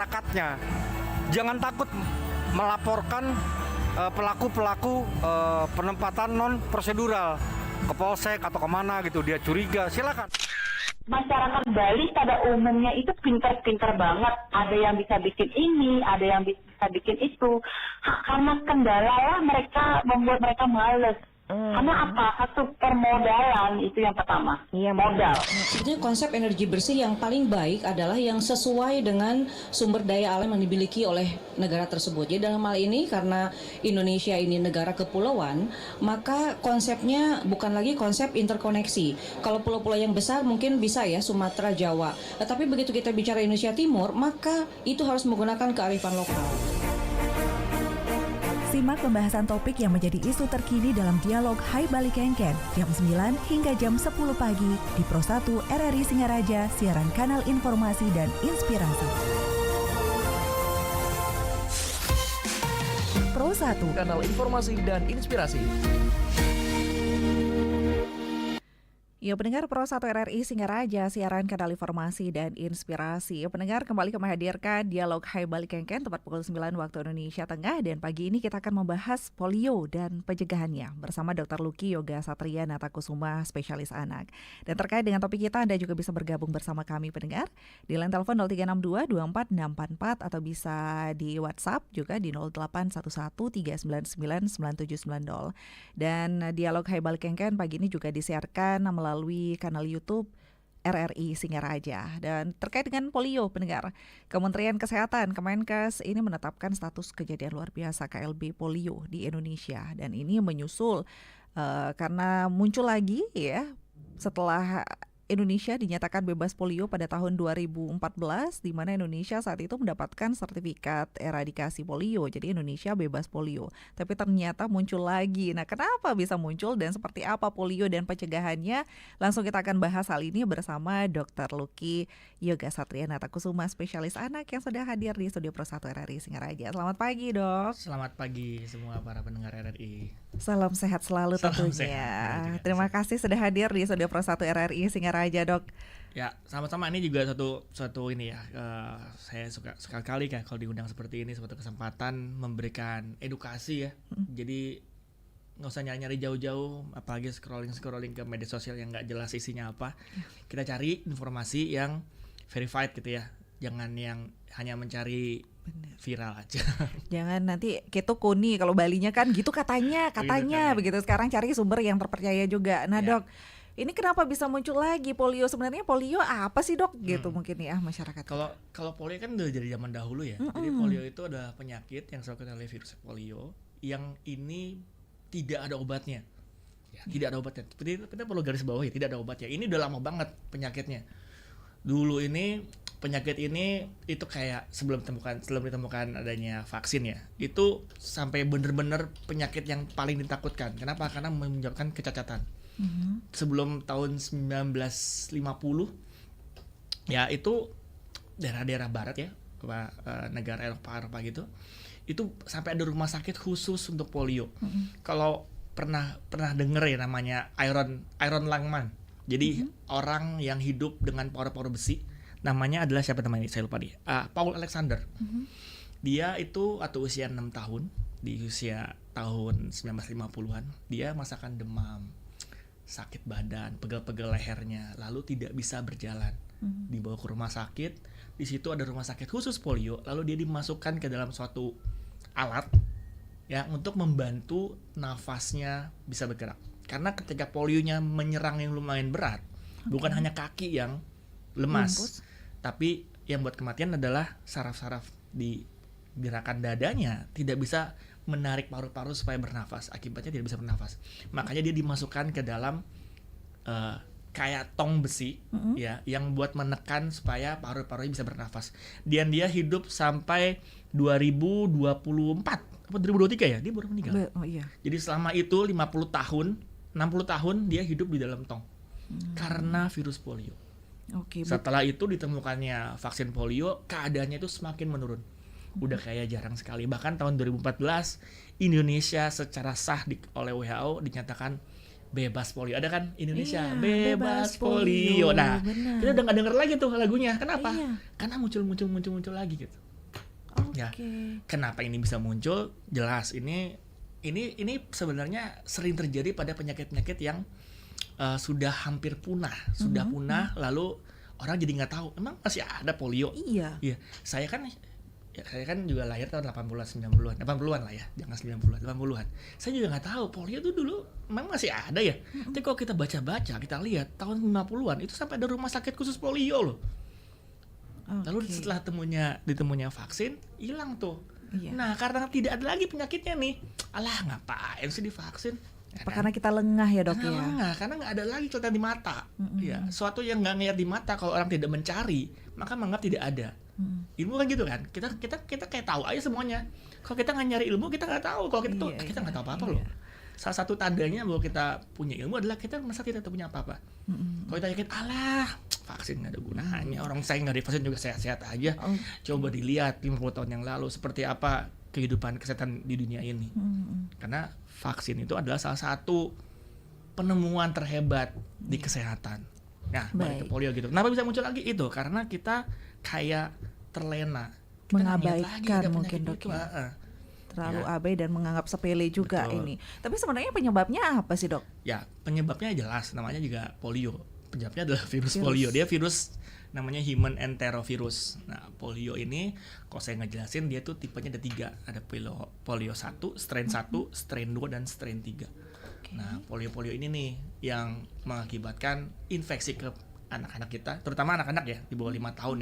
Masyarakatnya jangan takut melaporkan pelaku-pelaku penempatan non prosedural ke polsek atau kemana gitu, dia curiga, silakan. Masyarakat Bali pada umumnya itu pintar-pintar banget. Ada yang bisa bikin ini, ada yang bisa bikin itu. Karena kendala lah mereka membuat mereka males. Karena apa? Satu permodalan itu yang pertama. Iya, modal. Sebetulnya konsep energi bersih yang paling baik adalah yang sesuai dengan sumber daya alam yang dimiliki oleh negara tersebut. Jadi dalam hal ini karena Indonesia ini negara kepulauan, maka konsepnya bukan lagi konsep interkoneksi. Kalau pulau-pulau yang besar mungkin bisa ya Sumatera, Jawa. Tapi begitu kita bicara Indonesia Timur, maka itu harus menggunakan kearifan lokal. Simak pembahasan topik yang menjadi isu terkini dalam dialog Hai Bali Kengken jam 9 hingga jam 10 pagi di Pro 1 RRI Singaraja, siaran kanal informasi dan inspirasi. Pro 1, kanal informasi dan inspirasi. Ya, pendengar Pro 1 RRI Singaraja, siaran kanal informasi dan inspirasi. Pendengar kembali kami hadirkan dialog Hai Bali Kengken tepat pukul 9 waktu Indonesia Tengah, dan pagi ini kita akan membahas polio dan pencegahannya bersama Dr. Lucky Yoga Satria Natakusuma, spesialis anak. Dan terkait dengan topik kita, Anda juga bisa bergabung bersama kami pendengar di line telepon 0362 24644 atau bisa di WhatsApp juga di 0811 399 9790. Dan dialog Hai Bali Kengken pagi ini juga disiarkan melalui kanal YouTube RRI Singaraja. Dan terkait dengan polio, pendengar, Kementerian Kesehatan Kemenkes ini menetapkan status kejadian luar biasa KLB polio di Indonesia, dan ini menyusul karena muncul lagi ya setelah Indonesia dinyatakan bebas polio pada tahun 2014, di mana Indonesia saat itu mendapatkan sertifikat eradikasi polio. Jadi Indonesia bebas polio. Tapi ternyata muncul lagi. Nah, kenapa bisa muncul dan seperti apa polio dan pencegahannya? Langsung kita akan bahas hal ini bersama Dr. Lucky Yoga Satria Natakusuma, spesialis anak yang sudah hadir di Studio Pro 1 RRI Singaraja. Selamat pagi, Dok. Selamat pagi semua para pendengar RRI. Salam sehat selalu tentunya. Terima kasih sudah hadir di Studio Pro 1 RRI Singaraja, Dok. Ya, sama-sama. Ini juga satu ini ya. Saya suka sekali kan kalau diundang seperti ini, suatu kesempatan memberikan edukasi ya. Jadi nggak usah nyari-nyari jauh-jauh, apalagi scrolling ke media sosial yang nggak jelas isinya apa. Kita cari informasi yang verified gitu ya. Jangan yang hanya mencari viral aja. Jangan nanti kita kuni kalau Balinya kan gitu katanya begitu. Sekarang cari sumber yang terpercaya juga. Nah, Dok, ini kenapa bisa muncul lagi polio? Sebenarnya polio apa sih, Dok? Gitu mungkin ya masyarakat. Kalau polio kan udah dari zaman dahulu ya. Jadi polio itu adalah penyakit yang disebabkan oleh virus polio yang ini tidak ada obatnya. Ya, tidak ada obatnya. Kita perlu garis bawah ya, tidak ada obatnya. Ini udah lama banget penyakitnya. Dulu ini penyakit ini itu kayak sebelum ditemukan adanya vaksin ya, itu sampai bener-bener penyakit yang paling ditakutkan. Kenapa? Karena menyebabkan kecacatan. Sebelum tahun 1950 ya, itu daerah-daerah barat ya, negara Eropa gitu, itu sampai ada rumah sakit khusus untuk polio. Kalau pernah denger ya namanya Iron Lungman. Jadi orang yang hidup dengan paru-paru besi, namanya adalah siapa namanya? Saya lupa dia. Paul Alexander. Dia itu atau usia 6 tahun, di usia tahun 1950-an, dia merasakan demam, sakit badan, pegel-pegel lehernya, lalu tidak bisa berjalan. Dibawa ke rumah sakit, di situ ada rumah sakit khusus polio, lalu dia dimasukkan ke dalam suatu alat ya untuk membantu nafasnya bisa bergerak. Karena ketika polionya menyerang yang lumayan berat, bukan hanya kaki yang lemas, tapi yang buat kematian adalah saraf-saraf di gerakan dadanya tidak bisa menarik paru-paru supaya bernafas. Akibatnya tidak bisa bernafas. Makanya dia dimasukkan ke dalam kayak tong besi ya, yang buat menekan supaya paru-parunya bisa bernafas. Dan dia hidup sampai 2024 atau 2023 ya, dia baru meninggal. Jadi selama itu 50 tahun, 60 tahun dia hidup di dalam tong karena virus polio. Setelah itu ditemukannya vaksin polio, keadaannya itu semakin menurun. Udah kayak jarang sekali. Bahkan tahun 2014 Indonesia secara sah oleh WHO dinyatakan bebas polio. Ada kan Indonesia bebas polio. Nah, kita udah nggak denger lagi tuh lagunya. Kenapa? Karena muncul lagi gitu. Ya, kenapa ini bisa muncul? Jelas ini sebenarnya sering terjadi pada penyakit-penyakit yang sudah hampir punah, lalu orang jadi nggak tahu emang masih ada polio. Iya. Iya, saya kan juga lahir tahun 80-an, 90-an. 80-an lah ya, jangan 90-an, 80-an. Saya juga nggak tahu polio itu dulu emang masih ada ya. Tapi kalau kita baca-baca, kita lihat tahun 50-an itu sampai ada rumah sakit khusus polio loh. Lalu setelah ditemunya vaksin, hilang tuh. Iya. Nah, karena tidak ada lagi penyakitnya nih. Alah, ngapain sih divaksin? Ya kan? Karena kita lengah ya dok ya. Karena nggak ada lagi kelihatan di mata. Ya, suatu yang nggak ngeliat di mata kalau orang tidak mencari, maka menganggap tidak ada. Ilmu kan gitu kan. Kita kayak tahu aja semuanya. Kalau kita nggak nyari ilmu, kita nggak tahu. Kalau kita nggak tahu apa-apa loh. Salah satu tandanya bahwa kita punya ilmu adalah kita merasa tidak punya apa-apa. Kalau kita yakin, alah, vaksin nggak ada gunanya. Orang saya nggak divaksin juga sehat-sehat aja. Coba dilihat 50 tahun yang lalu seperti apa kehidupan kesehatan di dunia ini. Karena vaksin itu adalah salah satu penemuan terhebat di kesehatan. Nah, balik ke polio gitu. Kenapa bisa muncul lagi itu? Karena kita kayak terlena. Kita mengabaikan mungkin dok ya. Terlalu abai dan menganggap sepele juga. Betul. Ini. Tapi sebenarnya penyebabnya apa sih dok? Ya, penyebabnya jelas, namanya juga polio. Penyebabnya adalah virus polio. Dia virus namanya human enterovirus. Nah, polio ini kalau saya ngejelasin dia tuh tipenya ada 3. Ada polio 1, strain 1, strain 2 dan strain 3. Nah, polio ini nih yang mengakibatkan infeksi ke anak-anak kita, terutama anak-anak ya di bawah 5 tahun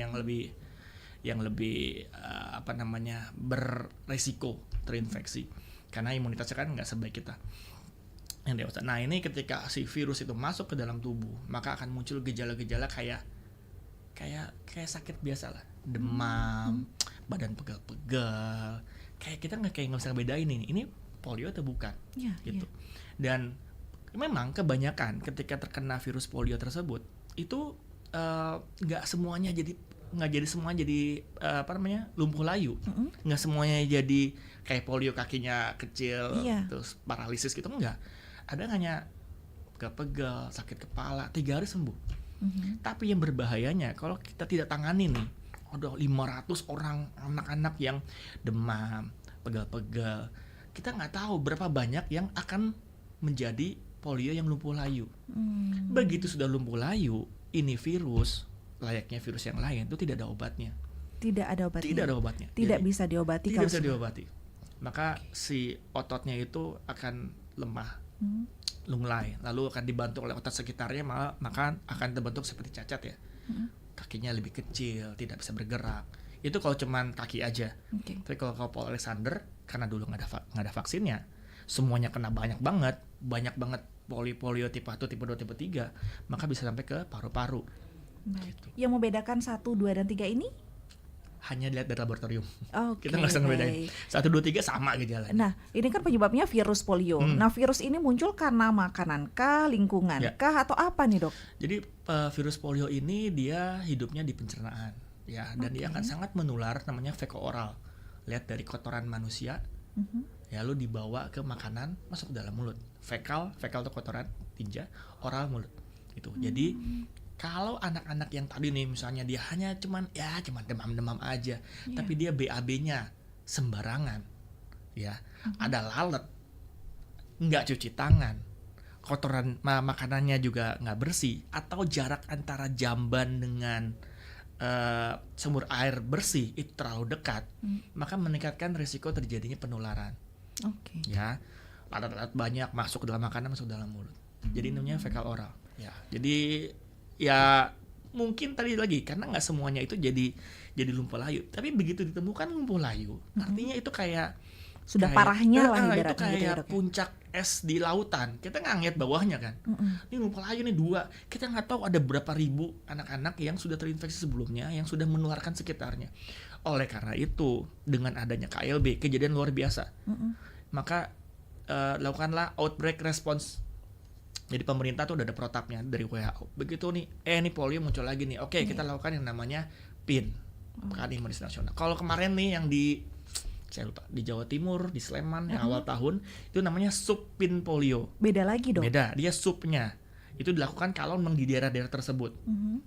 yang lebih beresiko terinfeksi karena imunitasnya kan nggak sebaik kita yang dewasa. Nah, ini ketika si virus itu masuk ke dalam tubuh, maka akan muncul gejala-gejala kayak sakit biasa lah, demam, badan pegal-pegal, kayak kita nggak bisa bedain ini polio atau bukan, gitu. Dan memang kebanyakan ketika terkena virus polio tersebut itu nggak semuanya jadi lumpuh layu, nggak semuanya jadi kayak polio kakinya kecil terus paralisis gitu, enggak. Ada hanya pegal-pegal, sakit kepala, 3 hari sembuh. Tapi yang berbahayanya kalau kita tidak tangani nih, ada 500 orang anak-anak yang demam, pegal-pegal, kita nggak tahu berapa banyak yang akan menjadi polio yang lumpuh layu. Begitu sudah lumpuh layu, ini virus layaknya virus yang lain itu tidak ada obatnya. Tidak ada obatnya. Tidak bisa diobati. Tidak bisa diobati. Maka si ototnya itu akan lemah, lunglai, lalu akan dibantu oleh otot sekitarnya, maka akan terbentuk seperti cacat ya. Kakinya lebih kecil, tidak bisa bergerak. Itu kalau cuman kaki aja. Tapi kalau Paul Alexander, karena dulu nggak ada vaksinnya, semuanya kena banyak banget polio tipe 1, tipe 2, tipe 3, maka bisa sampai ke paru-paru. Gitu. Yang membedakan 1, 2, dan 3 ini? Hanya dilihat dari laboratorium. Kita nggak bisa ngebedain. 1, 2, 3 sama gejalanya. Nah, ini kan penyebabnya virus polio. Nah, virus ini muncul karena makanan kah, lingkungan kah, atau apa nih dok? Jadi virus polio ini dia hidupnya di pencernaan, ya, dan dia akan sangat menular, namanya feko-oral. Lihat dari kotoran manusia, lalu dibawa ke makanan, masuk ke dalam mulut. Fekal itu kotoran tinja, oral mulut. Itu. Jadi kalau anak-anak yang tadi nih misalnya dia hanya cuman demam-demam aja, tapi dia BAB-nya sembarangan, ya, ada lalat, nggak cuci tangan, kotoran makanannya juga nggak bersih, atau jarak antara jamban dengan sumber air bersih itu terlalu dekat, maka meningkatkan risiko terjadinya penularan. Ya, lalat-lalat banyak masuk ke dalam makanan, masuk ke dalam mulut. Jadi namanya fekal oral. Ya, jadi ya mungkin tadi lagi karena nggak semuanya itu jadi lumpuh layu. Tapi begitu ditemukan lumpuh layu, artinya itu kayak sudah parahnya lah itu kayak puncak es di lautan. Kita nggak ngeliat bawahnya kan. Ini lumpuh layu nih 2. Kita nggak tahu ada berapa ribu anak-anak yang sudah terinfeksi sebelumnya, yang sudah menularkan sekitarnya. Oleh karena itu, dengan adanya KLB, kejadian luar biasa, maka lakukanlah outbreak response. Jadi pemerintah tuh udah ada protapnya dari WHO. Begitu nih, ini polio muncul lagi nih. Oke, kita lakukan yang namanya PIN, Pekan Imunisasi Nasional. Kalau kemarin nih yang saya lupa, di Jawa Timur, di Sleman yang awal tahun, itu namanya sub PIN polio. Beda lagi dong? Beda, dia subnya. itu dilakukan kalau memang di daerah-daerah tersebut.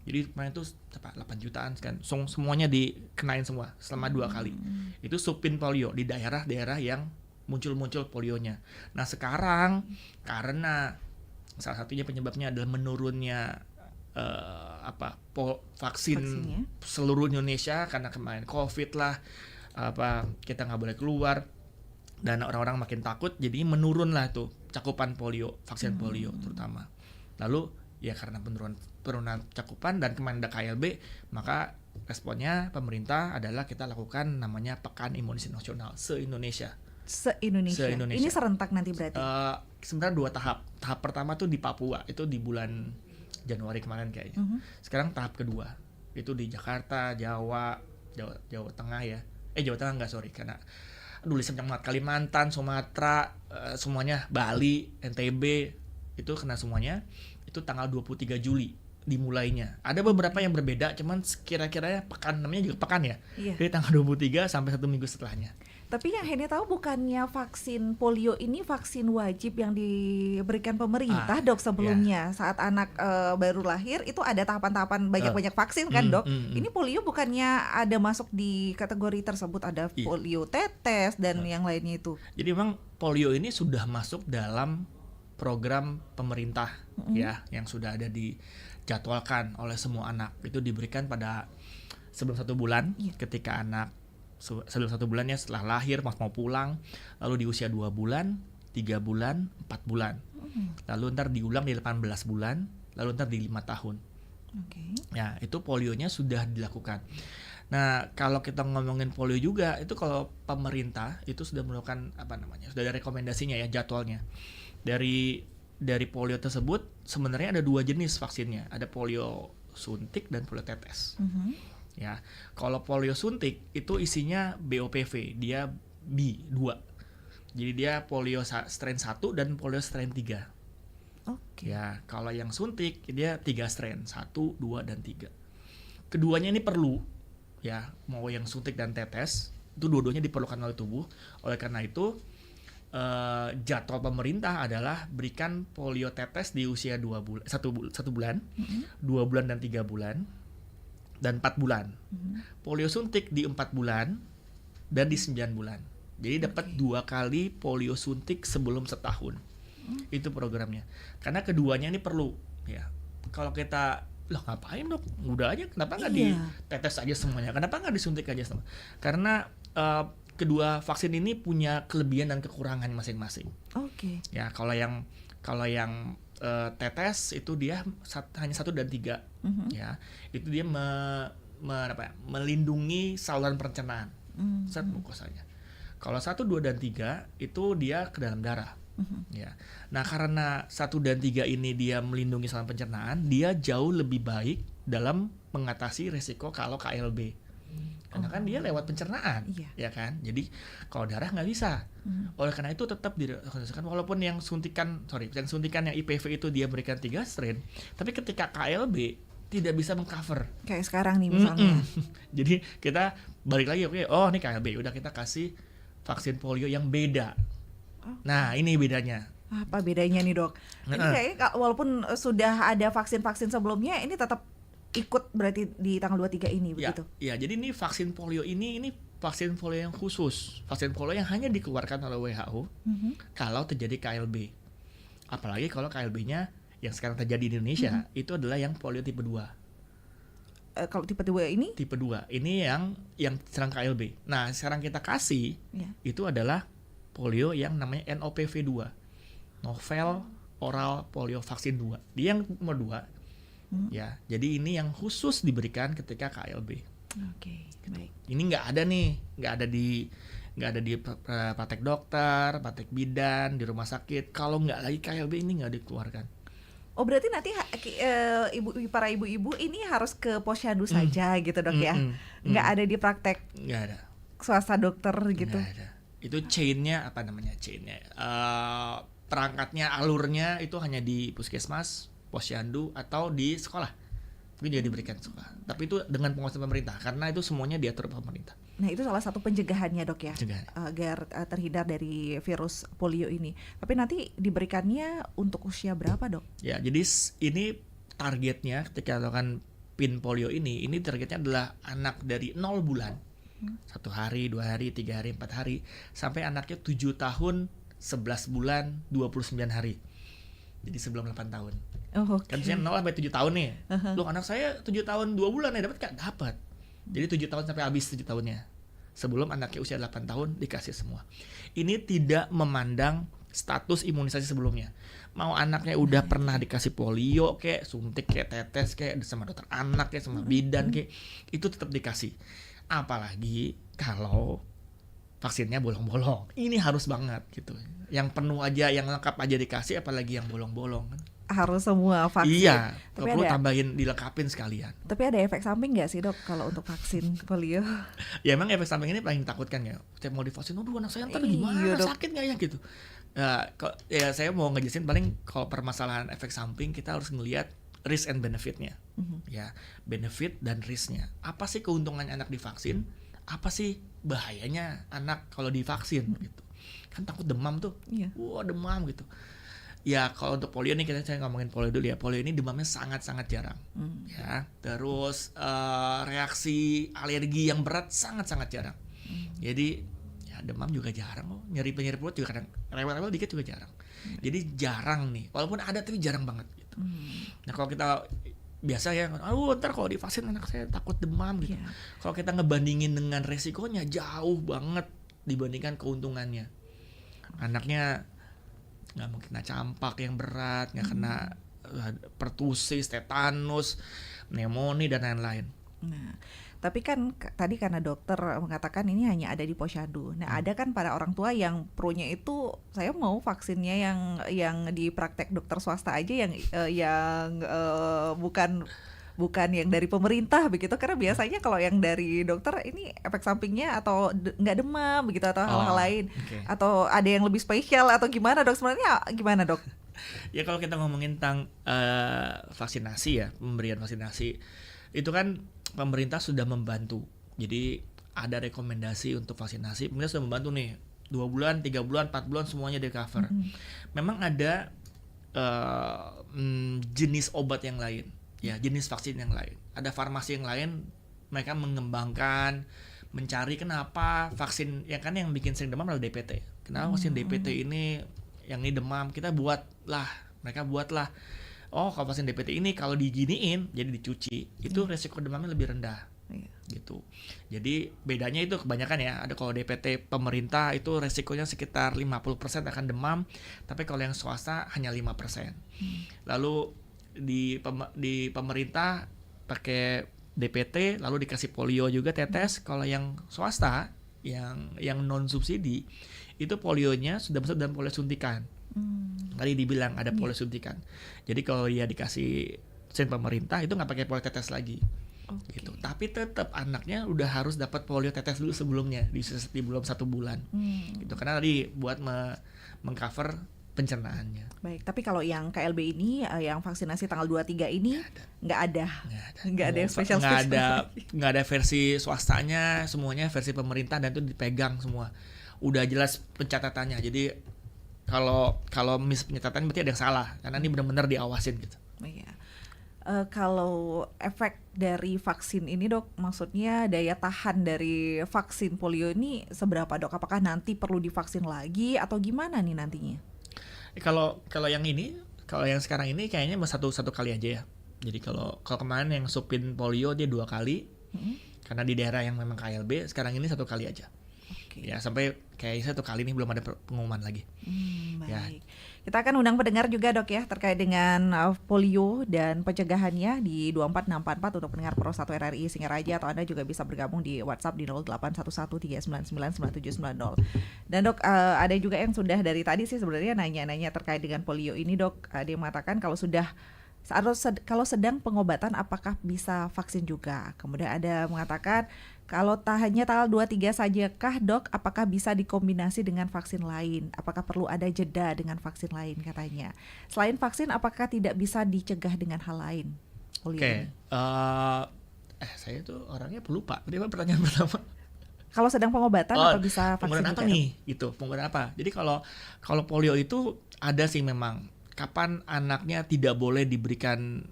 Jadi kemarin itu 8 jutaan kan, semuanya dikenain semua selama 2 kali. Itu supin polio di daerah-daerah yang muncul polionya. Nah sekarang karena salah satunya penyebabnya adalah menurunnya vaksin Vaksinnya. seluruh Indonesia karena kemarin COVID lah, kita nggak boleh keluar dan orang-orang makin takut, jadi menurun lah tuh cakupan polio, vaksin polio terutama. Lalu ya karena penurunan cakupan dan kemarin ada KLB, maka responnya pemerintah adalah kita lakukan namanya Pekan Imunisasi Nasional se-Indonesia. Se-Indonesia. Ini serentak nanti berarti? Sebenarnya 2 tahap. Tahap pertama tuh di Papua, itu di bulan Januari kemarin kayaknya. Sekarang tahap kedua, itu di Jakarta, Jawa Tengah ya. Jawa Tengah enggak, sorry, karena lisan banget, Kalimantan, Sumatera, semuanya, Bali, NTB, itu kena semuanya. Itu tanggal 23 Juli dimulainya. Ada beberapa yang berbeda, cuman kira-kiranya pekan, namanya juga pekan ya. Iya. Jadi tanggal 23 sampai 1 minggu setelahnya. Tapi yang Henny tahu bukannya vaksin polio ini vaksin wajib yang diberikan pemerintah dok sebelumnya saat anak baru lahir itu ada tahapan-tahapan banyak-banyak vaksin kan dok? Ini polio bukannya ada masuk di kategori tersebut, ada polio tetes dan yang lainnya itu? Jadi memang polio ini sudah masuk dalam program pemerintah ya yang sudah ada dijadwalkan oleh semua anak, itu diberikan pada sebelum 1 bulan ketika anak sebelum 1 bulannya setelah lahir mau pulang, lalu di usia 2 bulan, 3 bulan, 4 bulan, lalu ntar diulang di 18 bulan, lalu ntar di 5 tahun. Ya itu polionya sudah dilakukan. Nah kalau kita ngomongin polio juga, itu kalau pemerintah itu sudah melakukan sudah ada rekomendasinya ya, jadwalnya. Dari polio tersebut sebenarnya ada 2 jenis vaksinnya, ada polio suntik dan polio tetes. Ya, kalau polio suntik itu isinya BOPV, dia B2. Jadi dia polio strain 1 dan polio strain 3. Ya, kalau yang suntik dia 3 strain, 1, 2 dan 3. Keduanya ini perlu ya, mau yang suntik dan tetes, itu dua-duanya diperlukan oleh tubuh. Oleh karena itu jadwal pemerintah adalah berikan polio tetes di usia 1 bulan, 2 bulan dan 3 bulan. Dan 4 bulan. Polio suntik di 4 bulan dan di 9 bulan. Jadi dapat 2 kali polio suntik sebelum setahun. Itu programnya. Karena keduanya ini perlu ya. Kalau kita ngapain dok? Udah aja, kenapa nggak ditetes aja semuanya? Kenapa nggak disuntik aja semua? Karena kedua vaksin ini punya kelebihan dan kekurangan masing-masing. Ya, kalau yang tetes itu dia hanya 1 dan 3 ya, itu dia melindungi saluran pencernaan zat mukosanya. Kalau 1, 2 dan 3 itu dia ke dalam darah ya. Nah karena 1 dan 3 ini dia melindungi saluran pencernaan, dia jauh lebih baik dalam mengatasi resiko kalau KLB. Karena kan dia lewat pencernaan, ya kan. Jadi kalau darah nggak bisa. Oleh karena itu tetap direkomendasikan, walaupun yang suntikan yang IPV itu dia berikan 3 strain, tapi ketika KLB tidak bisa mengcover. Kayak sekarang nih misalnya. Jadi kita balik lagi, ini KLB, udah kita kasih vaksin polio yang beda. Nah ini bedanya. Apa bedanya nih dok? Ini kayaknya walaupun sudah ada vaksin-vaksin sebelumnya, ini tetap ikut berarti di tanggal 23 ini begitu? Ya, jadi ini vaksin polio ini vaksin polio yang khusus, vaksin polio yang hanya dikeluarkan oleh WHO kalau terjadi KLB. Apalagi kalau KLB-nya yang sekarang terjadi di Indonesia itu adalah yang polio tipe 2. Kalau tipe 2 ini? Tipe 2 ini yang serang KLB. Nah sekarang kita kasih itu adalah polio yang namanya NOPV 2, Novel Oral Polio Vaksin 2. Dia yang nomor 2. Ya, jadi ini yang khusus diberikan ketika KLB. Baik. Ini nggak ada di praktek dokter, praktek bidan, di rumah sakit. Kalau nggak lagi KLB ini nggak dikeluarkan. Oh berarti nanti para ibu-ibu ini harus ke posyandu saja gitu dok ya? Nggak ada di praktek? Nggak ada. Swasta dokter gitu? Nggak ada. Itu chainnya perangkatnya, alurnya itu hanya di puskesmas, posyandu atau di sekolah. Mungkin juga diberikan sekolah. Tapi itu dengan pengawasan pemerintah karena itu semuanya diatur pemerintah. Nah, itu salah satu pencegahannya, Dok ya, Pencegahan. agar terhindar dari virus polio ini. Tapi nanti diberikannya untuk usia berapa, Dok? Ya, jadi ini targetnya ketika melakukan pin polio ini targetnya adalah anak dari 0 bulan, 1 hari, 2 hari, 3 hari, 4 hari, sampai anaknya 7 tahun, 11 bulan, 29 hari. Jadi sebelum 8 tahun. Oh, oke. Kan misalnya 0 sampai 7 tahun nih. Loh, anak saya 7 tahun 2 bulan ya dapat kan? Dapat. Jadi 7 tahun sampai habis 7 tahunnya. Sebelum anaknya usia 8 tahun dikasih semua. Ini tidak memandang status imunisasi sebelumnya. Mau anaknya udah pernah dikasih polio kayak suntik kayak tetes kayak sama dokter anak kayak sama bidan kayak itu tetap dikasih. Apalagi kalau vaksinnya bolong-bolong. Ini harus banget gitu. Yang penuh aja, yang lengkap aja dikasih, apalagi yang bolong-bolong kan. Harus semua vaksin. Iya, Tapi kalau perlu ada- tambahin dilengkapin sekalian. Tapi ada efek samping nggak sih, Dok, kalau untuk vaksin polio? Ya emang efek samping ini paling ditakutkan ya. Setiap mau divaksin, aduh anak saya ntar Iya, gimana, Dok. sakit nggak ya gitu. Ya saya mau ngejelasin paling kalau permasalahan efek samping kita harus ngelihat risk and benefitnya. Ya, benefit dan risknya. Apa sih keuntungannya anak divaksin? Apa sih bahayanya anak kalau divaksin gitu? Kan takut demam tuh. Iya. Wah, demam gitu. Ya kalau untuk polio nih saya ngomongin polio dulu ya. Polio ini demamnya sangat-sangat jarang. Ya, terus reaksi alergi yang berat sangat-sangat jarang. Jadi ya demam juga jarang kok. Nyeri perut juga kadang rewel-rewel dikit juga jarang. Jadi jarang nih. Walaupun ada tapi jarang banget gitu. Nah, kalau kita biasa ya, ntar kalau divaksin anak saya takut demam gitu. Iya. Kalau kita ngebandingin dengan resikonya jauh banget dibandingkan keuntungannya. Anaknya nggak mungkin kena campak yang berat, nggak kena pertusis, tetanus, pneumonia dan lain-lain. Nah, tapi kan tadi karena dokter mengatakan ini hanya ada di posyandu. Nah, ada kan para orang tua yang pro-nya itu saya mau vaksinnya yang di praktek dokter swasta aja yang bukan yang dari pemerintah begitu, karena biasanya kalau yang dari dokter ini efek sampingnya atau nggak demam begitu atau hal-hal lain, okay. atau ada yang lebih spesial atau gimana, Dok? Sebenarnya gimana, Dok? Ya kalau kita ngomongin tentang vaksinasi ya, pemberian vaksinasi itu kan pemerintah sudah membantu. Jadi ada rekomendasi untuk vaksinasi, pemerintah sudah membantu nih 2 bulan, 3 bulan, 4 bulan semuanya di cover. Memang ada jenis obat yang lain, ya jenis vaksin yang lain. Ada farmasi yang lain, mereka mengembangkan, mencari kenapa vaksin yang kan yang bikin sering demam adalah DPT. Kenapa vaksin DPT ini yang ini demam, mereka buatlah. Oh, kalau vaksin DPT ini kalau diginiin jadi dicuci, itu resiko demamnya lebih rendah. Gitu. Jadi bedanya itu kebanyakan ya, ada kalau DPT pemerintah itu resikonya sekitar 50% akan demam, tapi kalau yang swasta hanya 5%. Lalu di pemerintah pakai DPT lalu dikasih polio juga tetes. Kalau yang swasta yang non subsidi itu polionya sudah masuk dalam polio suntikan. Tadi dibilang ada polio suntikan. Jadi kalau dia dikasih vaksin pemerintah itu nggak pakai polio tetes lagi. Gitu. Tapi tetap anaknya udah harus dapat polio tetes dulu sebelumnya di belum 1 bulan. Gitu. Karena tadi buat mengcover pencernaannya. Baik, tapi kalau yang KLB ini yang vaksinasi tanggal 23 ini nggak ada yang spesial. Nggak ada versi swastanya, semuanya versi pemerintah dan itu dipegang semua. Udah jelas pencatatannya. Jadi kalau miss pencatatan berarti ada yang salah karena ini benar-benar diawasin gitu. Iya. Kalau efek dari vaksin ini, Dok, maksudnya daya tahan dari vaksin polio ini seberapa, Dok? Apakah nanti perlu divaksin lagi atau gimana nih nantinya? Kalau yang sekarang ini kayaknya satu kali aja ya. Jadi kalau kemarin yang supin polio dia 2 kali, karena di daerah yang memang KLB. Sekarang ini 1 kali aja. Ya sampai kayaknya 1 kali nih belum ada pengumuman lagi. Baik. Ya. Kita akan undang pendengar juga, Dok, ya, terkait dengan polio dan pencegahannya di 24644 untuk pendengar Pro 1 RRI Singaraja, atau Anda juga bisa bergabung di WhatsApp di 0811399790. Dan Dok, ada juga yang sudah dari tadi sih sebenarnya nanya-nanya terkait dengan polio ini, Dok. Dia mengatakan kalau sedang pengobatan apakah bisa vaksin juga. Kemudian ada mengatakan kalau hanya tanggal 23 sajakah, Dok, apakah bisa dikombinasi dengan vaksin lain? Apakah perlu ada jeda dengan vaksin lain katanya? Selain vaksin, apakah tidak bisa dicegah dengan hal lain? Oke. Saya tuh orangnya pelupa. Tadi apa pertanyaan pertama? Kalau sedang pengobatan apa bisa vaksin pengobatan apa juga, Dok? nih? Gitu, pengobatan apa? Jadi kalau polio itu ada sih memang kapan anaknya tidak boleh diberikan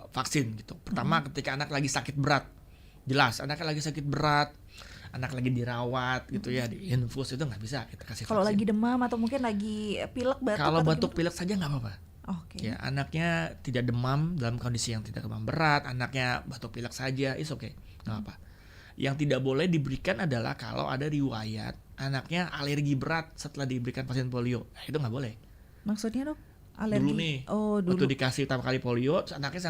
vaksin gitu. Pertama ketika anak lagi sakit berat, jelas anaknya lagi sakit berat, anak lagi dirawat gitu ya, di infus itu nggak bisa kita kasih Kalau vaksin. lagi demam atau mungkin lagi pilek batuk Kalau atau batuk gimana? pilek saja nggak apa-apa. Oke. Ya, anaknya tidak demam dalam kondisi yang tidak demam berat, anaknya batuk pilek saja, is okay, nggak apa. Yang tidak boleh diberikan adalah kalau ada riwayat anaknya alergi berat setelah diberikan vaksin polio, nah, itu nggak boleh. Maksudnya, Dok? Alergi. Dulu nih, Oh, waktu dulu. dikasih pertama kali polio, terus anaknya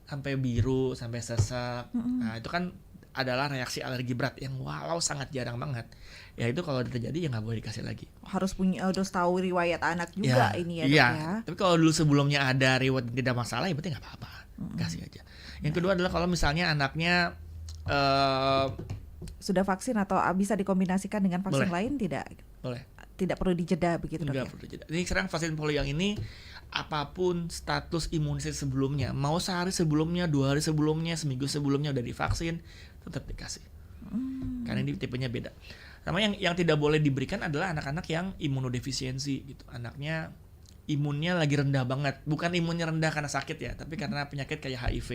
sampai biru, sampai sesek. Nah, itu kan adalah reaksi alergi berat yang walau sangat jarang banget. Ya itu kalau terjadi ya nggak boleh dikasih lagi. Harus tahu riwayat anak juga ini ya, Dok iya. ya. Tapi kalau dulu sebelumnya ada riwayat tidak masalah, ya berarti nggak apa-apa, kasih aja. Yang kedua adalah kalau misalnya anaknya Sudah vaksin atau bisa dikombinasikan dengan vaksin Boleh. lain tidak? boleh, Tidak perlu dijeda begitu, Dok nggak ya? perlu jeda. Ini sekarang vaksin polio yang ini apapun status imunisasi sebelumnya, mau sehari sebelumnya, 2 hari sebelumnya, seminggu sebelumnya udah divaksin, tetap dikasih. Karena ini tipenya beda. Sama yang tidak boleh diberikan adalah anak-anak yang imunodefisiensi gitu. Anaknya imunnya lagi rendah banget, bukan imunnya rendah karena sakit ya, tapi karena penyakit kayak HIV.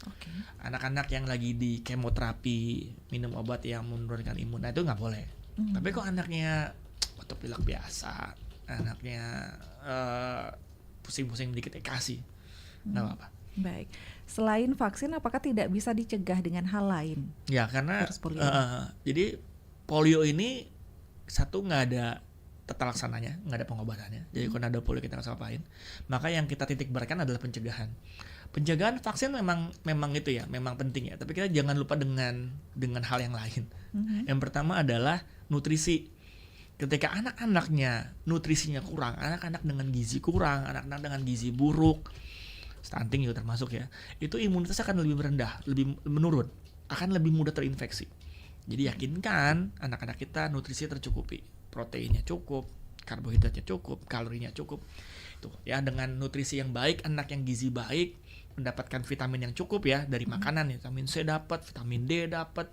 Oke. Anak-anak yang lagi di kemoterapi, minum obat yang menurunkan imun, nah itu nggak boleh. Tapi kok anaknya batuk pilek biasa, anaknya pusing-pusing dikit kasih, nggak apa-apa. Baik. Selain vaksin, apakah tidak bisa dicegah dengan hal lain? Ya karena Virus polio. jadi polio ini satu nggak ada tata laksananya, nggak ada pengobatannya. Jadi kalau ada polio kita nggak bisa apain. Maka yang kita titik beratkan adalah pencegahan. Pencegahan vaksin memang itu ya, memang penting ya. Tapi kita jangan lupa dengan hal yang lain. Yang pertama adalah nutrisi. Ketika anak-anaknya nutrisinya kurang, anak-anak dengan gizi kurang, anak-anak dengan gizi buruk, stunting juga termasuk ya, itu imunitasnya akan lebih rendah, lebih menurun, akan lebih mudah terinfeksi. Jadi yakinkan anak-anak kita nutrisi tercukupi, proteinnya cukup, karbohidratnya cukup, kalorinya cukup. Itu ya, dengan nutrisi yang baik, anak yang gizi baik mendapatkan vitamin yang cukup ya dari makanan, ya, vitamin C dapat, vitamin D dapat,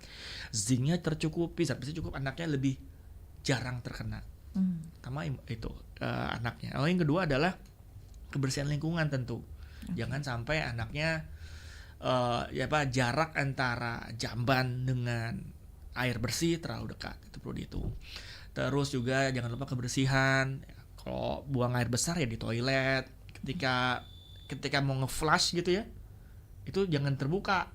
zincnya tercukupi, zat besi cukup, anaknya lebih jarang terkena. Pertama itu anaknya. Lalu yang kedua adalah kebersihan lingkungan tentu. Jangan sampai anaknya jarak antara jamban dengan air bersih terlalu dekat, itu perlu dihitung. Terus juga jangan lupa kebersihan. Kalau buang air besar ya di toilet. Ketika mau nge-flush gitu ya, itu jangan terbuka,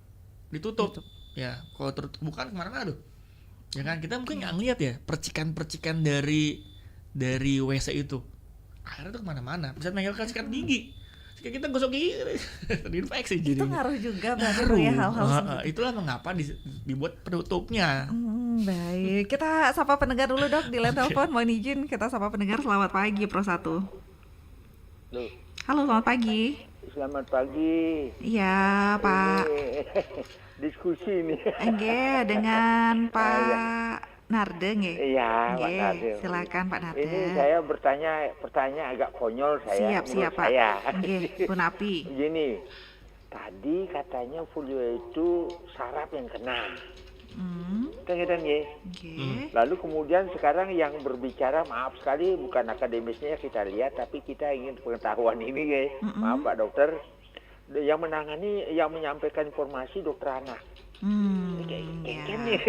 ditutup. Ya, kalau terbuka kemana-mana tuh. Ya kan, kita mungkin nggak ngeliat ya percikan-percikan dari WC itu. Akhirnya tuh kemana-mana. Bisa meninggalkan sikat gigi. Kayak kita gosok gigi terinfeksi Itu jadinya. ngaruh juga berarti ya hal-hal seperti itu. Itulah mengapa dibuat penutupnya. Baik, kita sapa pendengar dulu, Dok, di line telepon. Mohon izin kita sapa pendengar. Selamat pagi, Pro 1. Loh, Halo, selamat pagi. selamat pagi. Iya, Pak. Diskusi nih. Enggak, dengan Pak Narde nggih? Iya, Pak Nggih, Narde. silakan Pak Narde. Ini saya pertanyaan agak konyol saya. Siap, menurut Pak. saya. Nggih, Bu Napi. Begini, tadi katanya polio itu saraf yang kena. Kan ya? Nggih. Lalu kemudian sekarang yang berbicara, maaf sekali bukan akademisnya kita lihat, tapi kita ingin pengetahuan ini ya. Maaf Pak Dokter, yang menangani, yang menyampaikan informasi dokter anak. Ya. Kan nih.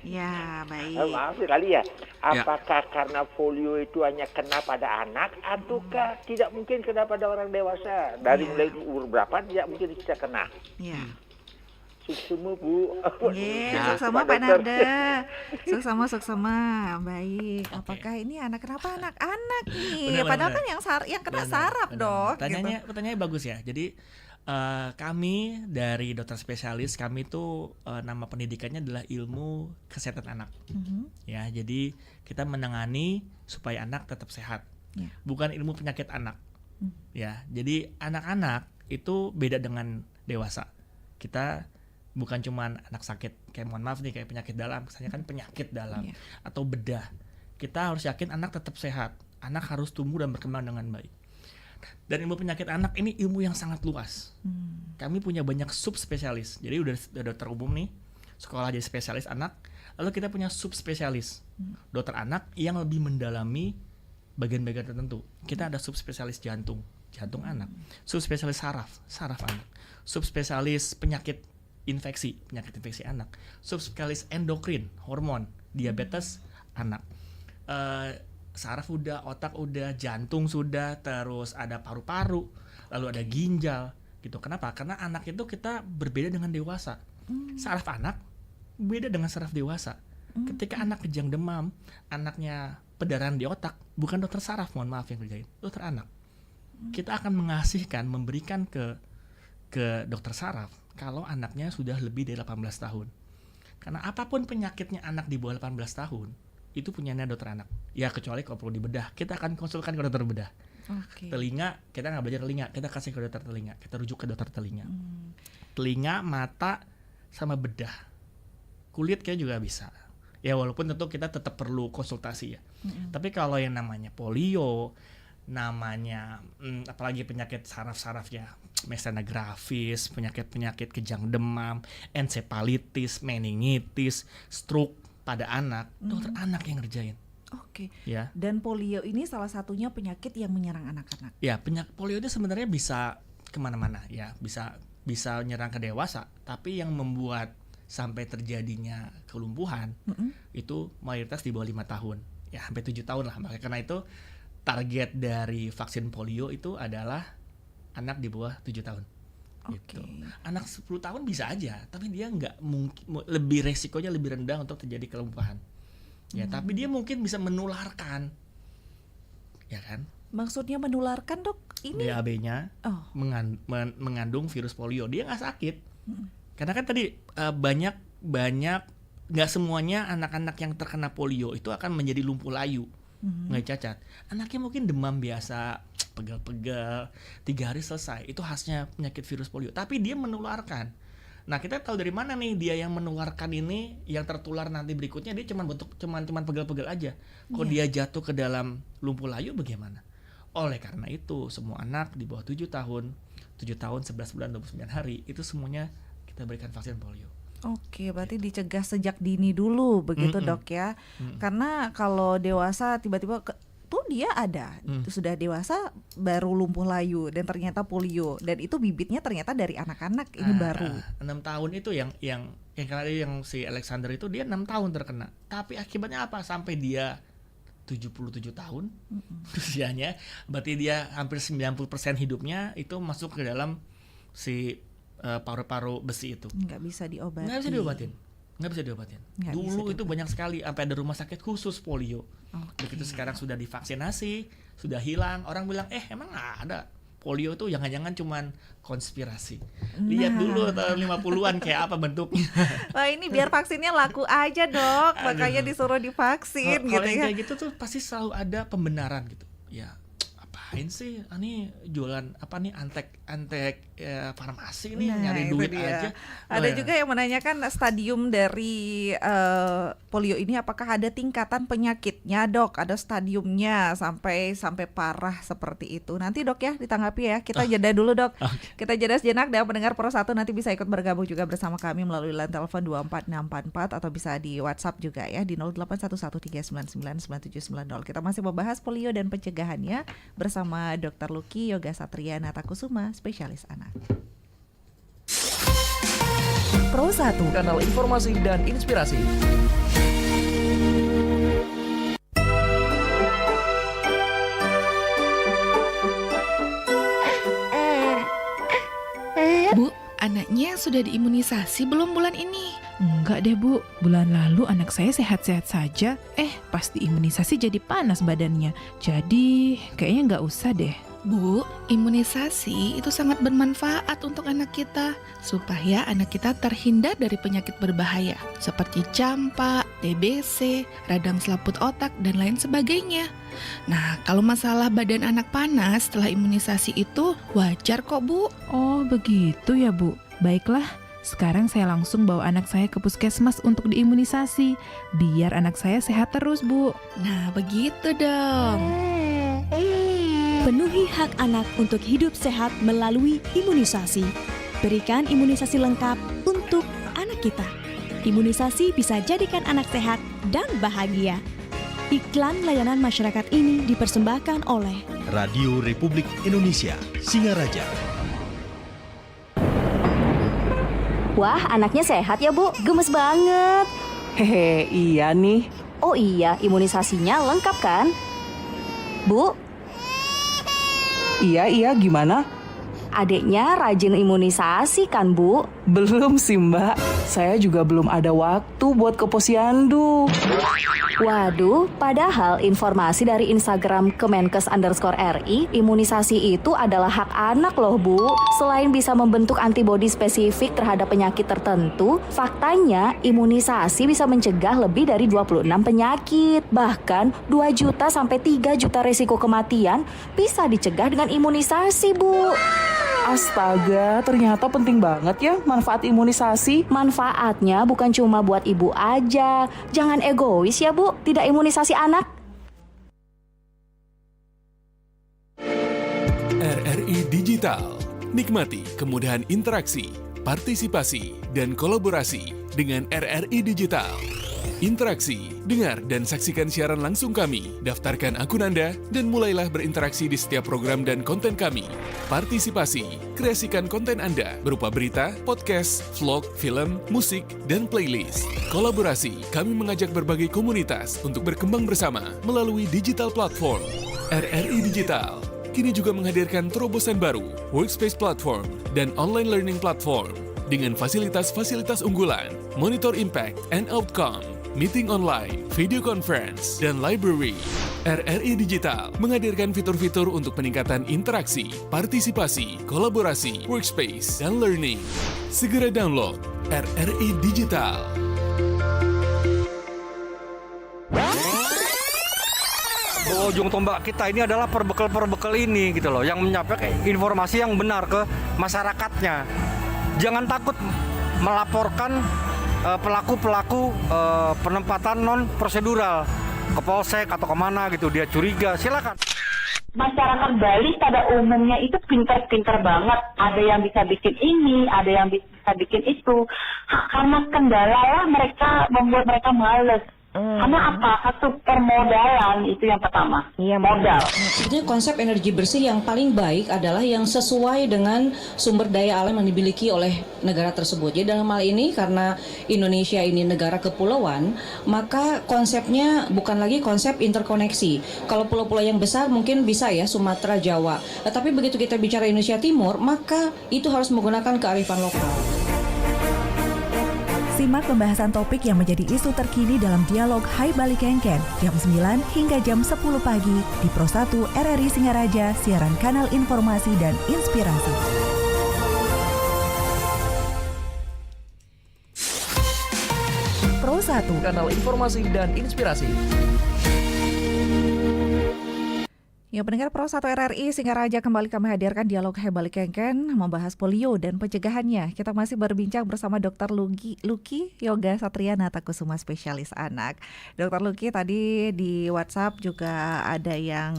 Ya, baik. Maaf sekali ya. Apakah karena polio itu hanya kena pada anak ataukah tidak mungkin kena pada orang dewasa? Dari mulai umur berapa tidak mungkin bisa kena? Ya. Suksema Bu. Nggih, sama Pak Narde. Suksema. Baik. Apakah ini kenapa anak-anak nih? Benar, Padahal benar. kan yang kena Benar, saraf, benar. Dok. Pertanyaannya bagus ya. Jadi kami dari dokter spesialis, kami itu nama pendidikannya adalah ilmu kesehatan anak. Ya, jadi kita menangani supaya anak tetap sehat. Ya. Bukan ilmu penyakit anak. Ya, jadi anak-anak itu beda dengan dewasa. Kita bukan cuma anak sakit, kayak mohon maaf nih, kayak penyakit dalam, misalnya kan penyakit dalam atau bedah. Kita harus yakin anak tetap sehat. Anak harus tumbuh dan berkembang dengan baik. Dan ilmu penyakit anak ini ilmu yang sangat luas. Kami punya banyak subspesialis. Jadi udah dokter umum nih, sekolah jadi spesialis anak. Lalu kita punya subspesialis dokter anak yang lebih mendalami bagian-bagian tertentu. Kita ada subspesialis jantung anak, subspesialis saraf anak, subspesialis penyakit infeksi anak, subspesialis endokrin, hormon, diabetes anak. Saraf udah, otak udah, jantung sudah, terus ada paru-paru, lalu ada ginjal gitu. Kenapa? Karena anak itu kita berbeda dengan dewasa. Saraf anak beda dengan saraf dewasa. Ketika anak kejang demam, anaknya pendarahan di otak, bukan dokter saraf, mohon maaf yang kerjain, dokter anak. Kita akan memberikan ke dokter saraf kalau anaknya sudah lebih dari 18 tahun. Karena apapun penyakitnya anak di bawah 18 tahun, itu punyanya dokter anak. Ya kecuali kalau perlu dibedah, kita akan konsulkan ke dokter bedah. Telinga, kita nggak belajar telinga, kita kasih ke dokter telinga, kita rujuk ke dokter telinga. Telinga, mata, sama bedah. Kulit kayak juga bisa. Ya walaupun tentu kita tetap perlu konsultasi ya. Tapi kalau yang namanya polio, namanya apalagi penyakit saraf-saraf ya, miastenia gravis, penyakit-penyakit kejang demam, encephalitis, meningitis, stroke pada anak, dokter anak yang ngerjain. Oke. Ya. Dan polio ini salah satunya penyakit yang menyerang anak-anak. Ya, penyakit polio itu sebenarnya bisa kemana-mana ya, bisa nyerang ke dewasa, tapi yang membuat sampai terjadinya kelumpuhan itu mayoritas di bawah 5 tahun, ya sampai 7 tahun lah. Makanya karena itu target dari vaksin polio itu adalah anak di bawah 7 tahun. Gitu. Anak 10 tahun bisa aja, tapi dia nggak mungkin, lebih resikonya lebih rendah untuk terjadi kelumpuhan. Ya, tapi dia mungkin bisa menularkan, ya kan? Maksudnya menularkan, Dok? Ini DAB-nya mengandung virus polio, dia nggak sakit. Karena kan tadi banyak nggak semuanya anak-anak yang terkena polio itu akan menjadi lumpuh layu, nggak cacat. Anaknya mungkin demam biasa, pegal-pegal, 3 hari selesai. Itu khasnya penyakit virus polio. Tapi dia menularkan. Nah, kita tahu dari mana nih dia yang menularkan ini, yang tertular nanti berikutnya dia cuman pegal-pegal aja. Kalau dia jatuh ke dalam lumpuh layu bagaimana? Oleh karena itu, semua anak di bawah 7 tahun, 11 bulan, 29 hari, itu semuanya kita berikan vaksin polio. Oke, berarti dicegah sejak dini dulu begitu, Dok ya. Karena kalau dewasa tiba-tiba tuh dia ada, sudah dewasa baru lumpuh layu dan ternyata polio, dan itu bibitnya ternyata dari anak-anak ini baru. 6 tahun itu yang si Alexander itu dia 6 tahun terkena. Tapi akibatnya apa? Sampai dia 77 tahun usianya, berarti dia hampir 90% hidupnya itu masuk ke dalam si paru-paru besi itu. Nggak bisa diobatin. Dulu itu banyak sekali, sampai ada rumah sakit khusus polio. Begitu sekarang sudah divaksinasi, sudah hilang, orang bilang emang ada polio itu jangan-jangan cuman konspirasi. Lihat dulu tahun 50-an kayak apa bentuknya. Wah, ini biar vaksinnya laku aja, Dok. Makanya disuruh divaksin gitu ya. Kayak gitu tuh pasti selalu ada pembenaran gitu. Ya, apain sih? Ini jualan apa nih, antek farmasi nih, nyari duit aja. Ada juga yang menanyakan stadium dari polio ini, apakah ada tingkatan penyakitnya, Dok? Ada stadiumnya sampai parah seperti itu. Nanti, Dok ya ditanggapi ya. Kita jeda dulu, Dok. Kita jeda sejenak, dan pendengar Pro 1 nanti bisa ikut bergabung juga bersama kami melalui line telepon 24644 atau bisa di WhatsApp juga ya di 0811399790. Kita masih membahas polio dan pencegahannya bersama Dr. Lucky Yoga Satria Natakusuma, spesialis anak. Pro 1, kanal informasi dan inspirasi. Bu, anaknya sudah diimunisasi belum bulan ini? Enggak deh, Bu. Bulan lalu anak saya sehat-sehat saja. Pas diimunisasi jadi panas badannya. Jadi kayaknya nggak usah deh. Bu, imunisasi itu sangat bermanfaat untuk anak kita, supaya anak kita terhindar dari penyakit berbahaya seperti campak, TBC, radang selaput otak, dan lain sebagainya. Nah, kalau masalah badan anak panas setelah imunisasi itu wajar kok, Bu. Oh, begitu ya, Bu. Baiklah, sekarang saya langsung bawa anak saya ke puskesmas untuk diimunisasi, biar anak saya sehat terus, Bu. Nah, begitu dong. Penuhi hak anak untuk hidup sehat melalui imunisasi. Berikan imunisasi lengkap untuk anak kita. Imunisasi bisa jadikan anak sehat dan bahagia. Iklan layanan masyarakat ini dipersembahkan oleh Radio Republik Indonesia, Singaraja. Wah, anaknya sehat ya, Bu. Gemes banget. Hehe, iya nih. Oh iya, imunisasinya lengkap kan? Bu? Iya, gimana? Adiknya rajin imunisasi kan, Bu? Belum sih, Mbak. Saya juga belum ada waktu buat ke posyandu. Waduh, padahal informasi dari Instagram Kemenkes_RI, imunisasi itu adalah hak anak loh, Bu. Selain bisa membentuk antibodi spesifik terhadap penyakit tertentu, faktanya imunisasi bisa mencegah lebih dari 26 penyakit. Bahkan 2 juta sampai 3 juta risiko kematian bisa dicegah dengan imunisasi, Bu. Astaga, ternyata penting banget ya manfaat imunisasi. Manfaatnya bukan cuma buat ibu aja. Jangan egois ya, Bu. Tidak imunisasi anak. RRI Digital. Nikmati kemudahan interaksi, partisipasi, dan kolaborasi dengan RRI Digital. Interaksi, dengar dan saksikan siaran langsung kami, daftarkan akun Anda, dan mulailah berinteraksi di setiap program dan konten kami. Partisipasi, kreasikan konten Anda berupa berita, podcast, vlog, film, musik, dan playlist. Kolaborasi, kami mengajak berbagai komunitas untuk berkembang bersama melalui digital platform. RRI Digital kini juga menghadirkan terobosan baru, workspace platform, dan online learning platform dengan fasilitas-fasilitas unggulan, monitor impact and outcome, meeting online, video conference, dan library. RRI Digital menghadirkan fitur-fitur untuk peningkatan interaksi, partisipasi, kolaborasi, workspace, dan learning. Segera download RRI Digital. Ujung tombak kita ini adalah perbekal ini gitu loh, yang menyampaikan informasi yang benar ke masyarakatnya. Jangan takut melaporkan pelaku-pelaku penempatan non prosedural ke polsek atau kemana gitu, dia curiga, silakan. Masyarakat Bali pada umumnya itu pintar-pintar banget. Ada yang bisa bikin ini, ada yang bisa bikin itu. Karena kendala lah mereka membuat mereka males. Karena apa? Satu permodalan itu yang pertama. Iya, modal. Sebetulnya konsep energi bersih yang paling baik adalah yang sesuai dengan sumber daya alam yang dimiliki oleh negara tersebut. Jadi dalam hal ini karena Indonesia ini negara kepulauan, maka konsepnya bukan lagi konsep interkoneksi. Kalau pulau-pulau yang besar mungkin bisa ya Sumatera, Jawa. Tapi begitu kita bicara Indonesia Timur, maka itu harus menggunakan kearifan lokal. Simak pembahasan topik yang menjadi isu terkini dalam dialog Hai Bali Kengken jam 9 hingga jam 10 pagi di Pro 1 RRI Singaraja, siaran kanal informasi dan inspirasi. Pro 1, kanal informasi dan inspirasi. Ya, pendengar Pro 1 RRI Singaraja, kembali kami hadirkan dialog Hai Bali Kengken membahas polio dan pencegahannya. Kita masih berbincang bersama Dr. Luki Yoga Satriana Takusuma, spesialis anak. Dr. Luki, tadi di WhatsApp juga ada yang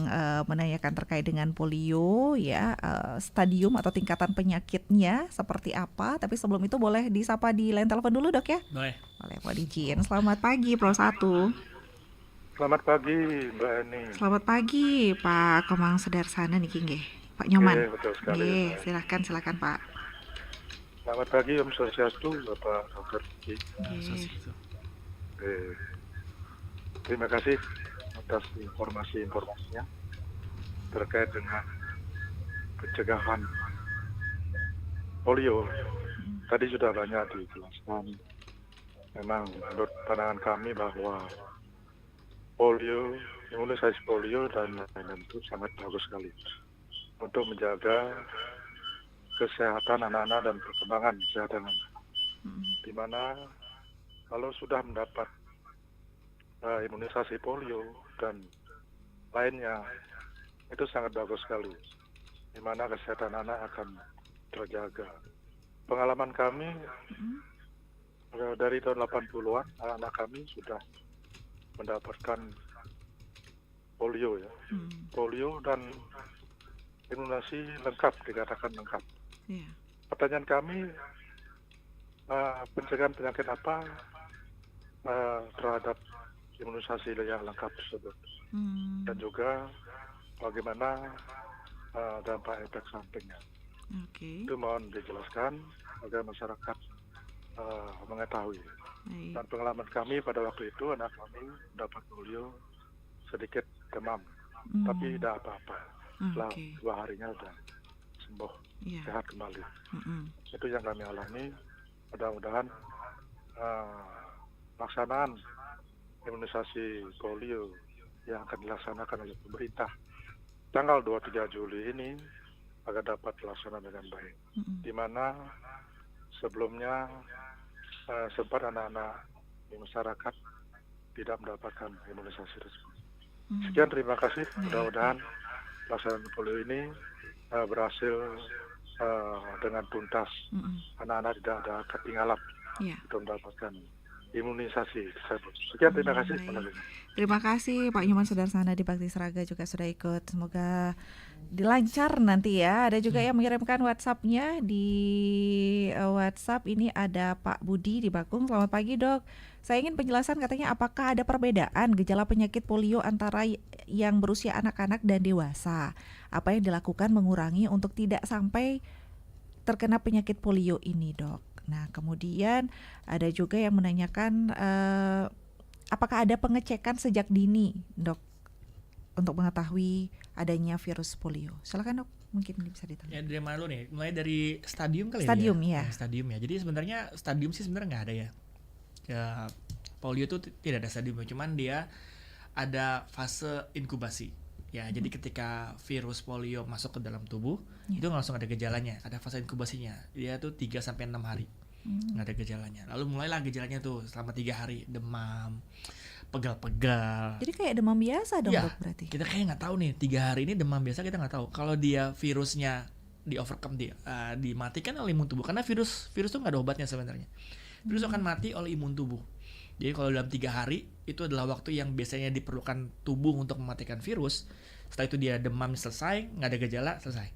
menanyakan terkait dengan polio, ya, stadium atau tingkatan penyakitnya seperti apa. Tapi sebelum itu boleh disapa di line telepon dulu, Dok, ya? Boleh. Boleh, Pak Dijin. Selamat pagi Pro 1. Selamat pagi, Mbak Eni. Selamat pagi, Pak Kemang Sedersana nih, King. Pak Nyoman. Oke, betul sekali. Silakan Pak. Selamat pagi, Om Swastiastu, Bapak Dr. Luki. Terima kasih atas informasinya terkait dengan pencegahan polio. Tadi sudah banyak dijelaskan. Memang menurut pandangan kami bahwa polio, imunisasi polio dan lain-lain itu sangat bagus sekali untuk menjaga kesehatan anak-anak dan perkembangan kesehatan anak. Di mana kalau sudah mendapat imunisasi polio dan lainnya itu sangat bagus sekali, di mana kesehatan anak akan terjaga. Pengalaman kami dari tahun 80-an, anak-anak kami sudah mendapatkan polio, ya. Polio dan imunisasi lengkap, dikatakan lengkap. Pertanyaan kami, pencegahan penyakit apa terhadap imunisasi yang lengkap tersebut, dan juga bagaimana dampak efek sampingnya. Itu mohon dijelaskan agar masyarakat mengetahui. Dan pengalaman kami pada waktu itu, anak kami mendapat polio sedikit demam, tapi tidak apa-apa. Setelah 2 harinya sudah sembuh, sehat kembali. Itu yang kami alami. Mudah-mudahan pelaksanaan imunisasi polio yang akan dilaksanakan oleh pemerintah tanggal 23 Juli ini agar dapat dilaksanakan dengan baik. Di mana sebelumnya sempat anak-anak di masyarakat tidak mendapatkan imunisasi tersebut. Sekian, terima kasih. Mudah-mudahan pelaksanaan polio ini berhasil dengan tuntas. Anak-anak tidak ada ketinggalan untuk mendapatkan imunisasi tersebut. Sekian, terima kasih. Terima kasih Pak Nyoman Sudarsana di Bakti Seraga juga sudah ikut. Semoga dilancar nanti ya. Ada juga yang mengirimkan WhatsApp-nya di WhatsApp ini ada Pak Budi di Bakung. Selamat pagi Dok. Saya ingin penjelasan, katanya apakah ada perbedaan gejala penyakit polio antara yang berusia anak-anak dan dewasa? Apa yang dilakukan mengurangi untuk tidak sampai terkena penyakit polio ini Dok? Nah kemudian ada juga yang menanyakan apakah ada pengecekan sejak dini Dok untuk mengetahui adanya virus polio? Silakan Dok, mungkin bisa ditanya. Ya dari mana dulu nih? Mulai dari stadium kali stadium, ya? Stadium ya. Jadi sebenarnya stadium sih sebenarnya nggak ada ya. Ya, polio itu tidak ada stadium, cuman dia ada fase inkubasi. Ya, jadi ketika virus polio masuk ke dalam tubuh, itu langsung ada gejalanya, ada fase inkubasinya. Dia tuh 3 sampai 6 hari. Nggak ada gejalanya. Lalu mulailah gejalanya tuh selama 3 hari, demam, pegal-pegal. Jadi kayak demam biasa dong ya, Dok berarti. Kita kayak nggak tahu nih 3 hari ini demam biasa, kita nggak tahu. Kalau dia virusnya di overcome, dimatikan oleh imun tubuh, karena virus tuh nggak ada obatnya sebenarnya. Virus akan mati oleh imun tubuh. Jadi kalau dalam 3 hari itu adalah waktu yang biasanya diperlukan tubuh untuk mematikan virus. Setelah itu dia demam selesai, nggak ada gejala, selesai.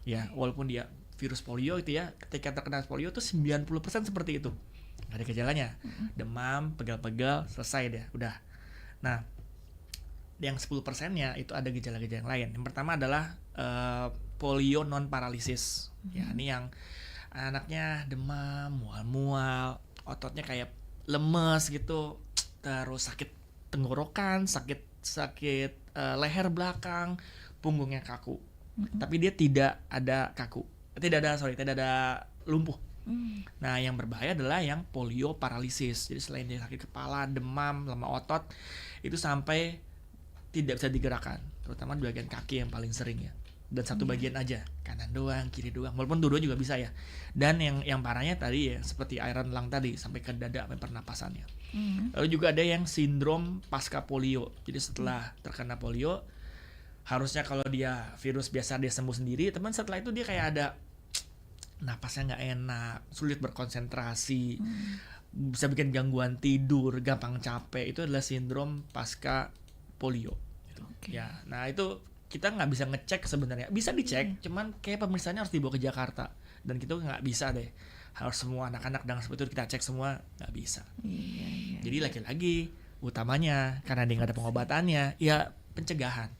Ya, walaupun dia virus polio itu ya, ketika terkena polio itu 90% seperti itu. Nggak ada gejalanya. Demam, pegal-pegal, selesai deh, udah. Nah, yang 10%-nya itu ada gejala-gejala yang lain. Yang pertama adalah polio non paralisis. Ya, ini yang anaknya demam, mual-mual, ototnya kayak lemes gitu, terus sakit tenggorokan, sakit leher belakang, punggungnya kaku. Tapi dia tidak ada lumpuh. Nah, yang berbahaya adalah yang polio paralisis. Jadi selain dia sakit kepala, demam, lemah otot, itu sampai tidak bisa digerakkan, terutama di bagian kaki yang paling sering ya. Dan satu bagian aja, kanan doang, kiri doang, walaupun dua-dua juga bisa ya. Dan yang parahnya tadi ya, seperti airan lung tadi, sampai ke dada, sampai pernapasannya. Lalu juga ada yang sindrom pasca polio. Jadi setelah terkena polio, harusnya kalau dia virus biasa dia sembuh sendiri, teman setelah itu dia kayak ada napasnya nggak enak, sulit berkonsentrasi, bisa bikin gangguan tidur, gampang capek. Itu adalah sindrom pasca polio. Ya, nah itu kita nggak bisa ngecek sebenarnya, bisa dicek, cuman kayak pemeriksaannya harus dibawa ke Jakarta, dan kita nggak bisa deh, harus semua anak-anak dengan seperti itu kita cek semua, nggak bisa. Jadi lagi-lagi utamanya karena dia nggak ada pengobatannya, ya pencegahan.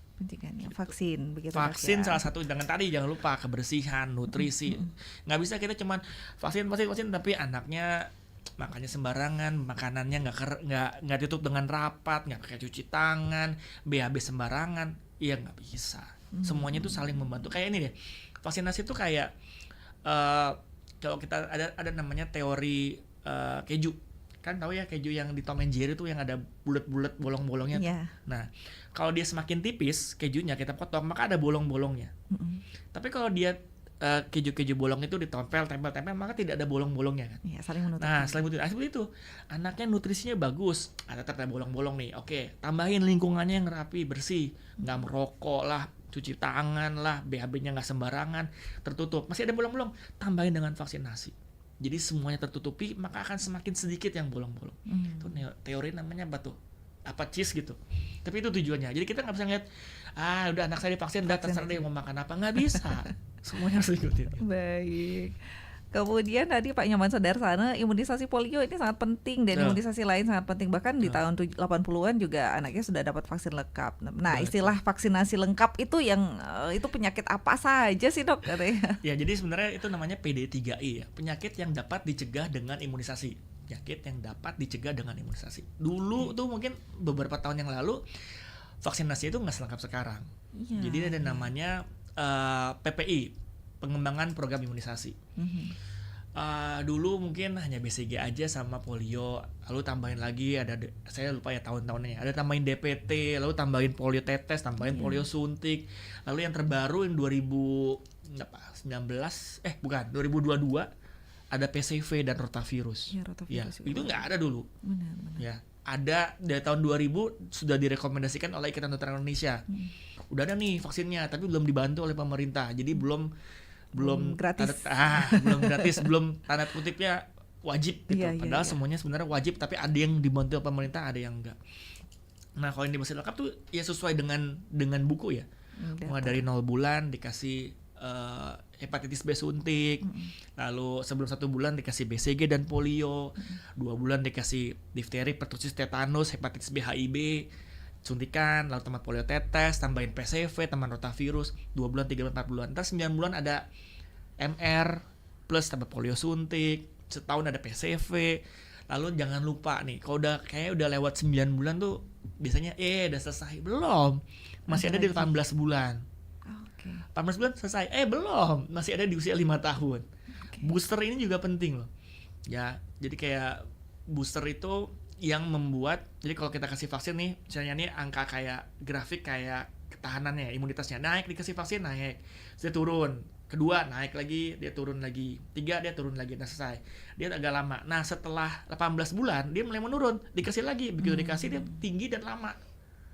Vaksin begitu. Vaksin salah satu, jangan lupa kebersihan, nutrisi. Nggak bisa kita cuman vaksin tapi anaknya makannya sembarangan, makanannya nggak ditutup dengan rapat, nggak pakai cuci tangan, BAB sembarangan. Iya, nggak bisa. Semuanya itu saling membantu. Kayak ini deh, vaksinasi itu kayak kalau kita ada namanya teori keju. Kan tahu ya keju yang di Tom and Jerry itu yang ada bulat-bulat bolong-bolongnya. Nah, kalau dia semakin tipis kejunya kita potong, maka ada bolong-bolongnya. Tapi kalau dia keju-keju bolong itu ditempel, maka tidak ada bolong-bolongnya kan. Iya, saling menutup. Nah, saling menutup. Seperti itu. Anaknya nutrisinya bagus, tetap ada bolong-bolong nih. Oke, tambahin lingkungannya yang rapi, bersih, nggak merokok lah, cuci tangan lah, BAB-nya nggak sembarangan, tertutup. Masih ada bolong-bolong, tambahin dengan vaksinasi. Jadi semuanya tertutupi, maka akan semakin sedikit yang bolong-bolong. Itu teori namanya apa cheese gitu. Tapi itu tujuannya. Jadi kita nggak bisa ngeliat, udah anak saya divaksin, udah terserah dia mau makan apa, nggak bisa. Semuanya harus ikutin. Baik. Kemudian tadi Pak Nyoman Sudarsana, imunisasi polio ini sangat penting dan imunisasi lain sangat penting. Bahkan di tahun 80-an juga anaknya sudah dapat vaksin lengkap. Nah, istilah vaksinasi lengkap itu yang itu penyakit apa saja sih, Dok, katanya? Ya, jadi sebenarnya itu namanya PD3I ya, penyakit yang dapat dicegah dengan imunisasi. Penyakit yang dapat dicegah dengan imunisasi. Dulu tuh mungkin beberapa tahun yang lalu vaksinasi itu nggak selengkap sekarang. Jadi ada namanya PPI, pengembangan program imunisasi. Dulu mungkin hanya BCG aja sama polio, lalu tambahin lagi saya lupa ya tahun-tahunnya, ada tambahin DPT, lalu tambahin polio tetes, tambahin polio suntik, lalu yang terbaru yang 2022 ada PCV dan rotavirus. Itu nggak ada dulu. Benar. Ya, ada dari tahun 2000 sudah direkomendasikan oleh Ikatan Dokter Indonesia. Udah ada nih vaksinnya, tapi belum dibantu oleh pemerintah, jadi belum gratis. Belum gratis, belum tanda kutipnya wajib gitu. Padahal semuanya sebenarnya wajib, tapi ada yang dibantu pemerintah, ada yang enggak. Nah, kalau yang dibahas lengkap tuh ya sesuai dengan buku ya. Mulai dari 0 bulan dikasih hepatitis B suntik, lalu sebelum 1 bulan dikasih BCG dan polio, 2 bulan dikasih difteri, pertusis, tetanus, hepatitis B, HIV, suntikan, lalu tambah polio tetes, tambahin PCV, tambahin rotavirus, 2 bulan, 3 bulan, 4 bulan. Ntar 9 bulan ada MR, plus tambah polio suntik, setahun ada PCV. Lalu jangan lupa nih, kalau kayaknya udah lewat 9 bulan tuh, biasanya udah selesai. Belum, masih ada di 18 bulan. 18 bulan selesai, belum, masih ada di usia 5 tahun. Booster ini juga penting loh. Ya, jadi kayak booster itu yang membuat, jadi kalau kita kasih vaksin nih, misalnya nih angka kayak grafik kayak ketahanannya, imunitasnya naik, dikasih vaksin naik, dia turun, kedua naik lagi, dia turun lagi, 3 dia turun lagi, nah selesai. Dia agak lama. Nah setelah 18 bulan dia mulai menurun, dikasih lagi, begitu dikasih dia tinggi dan lama.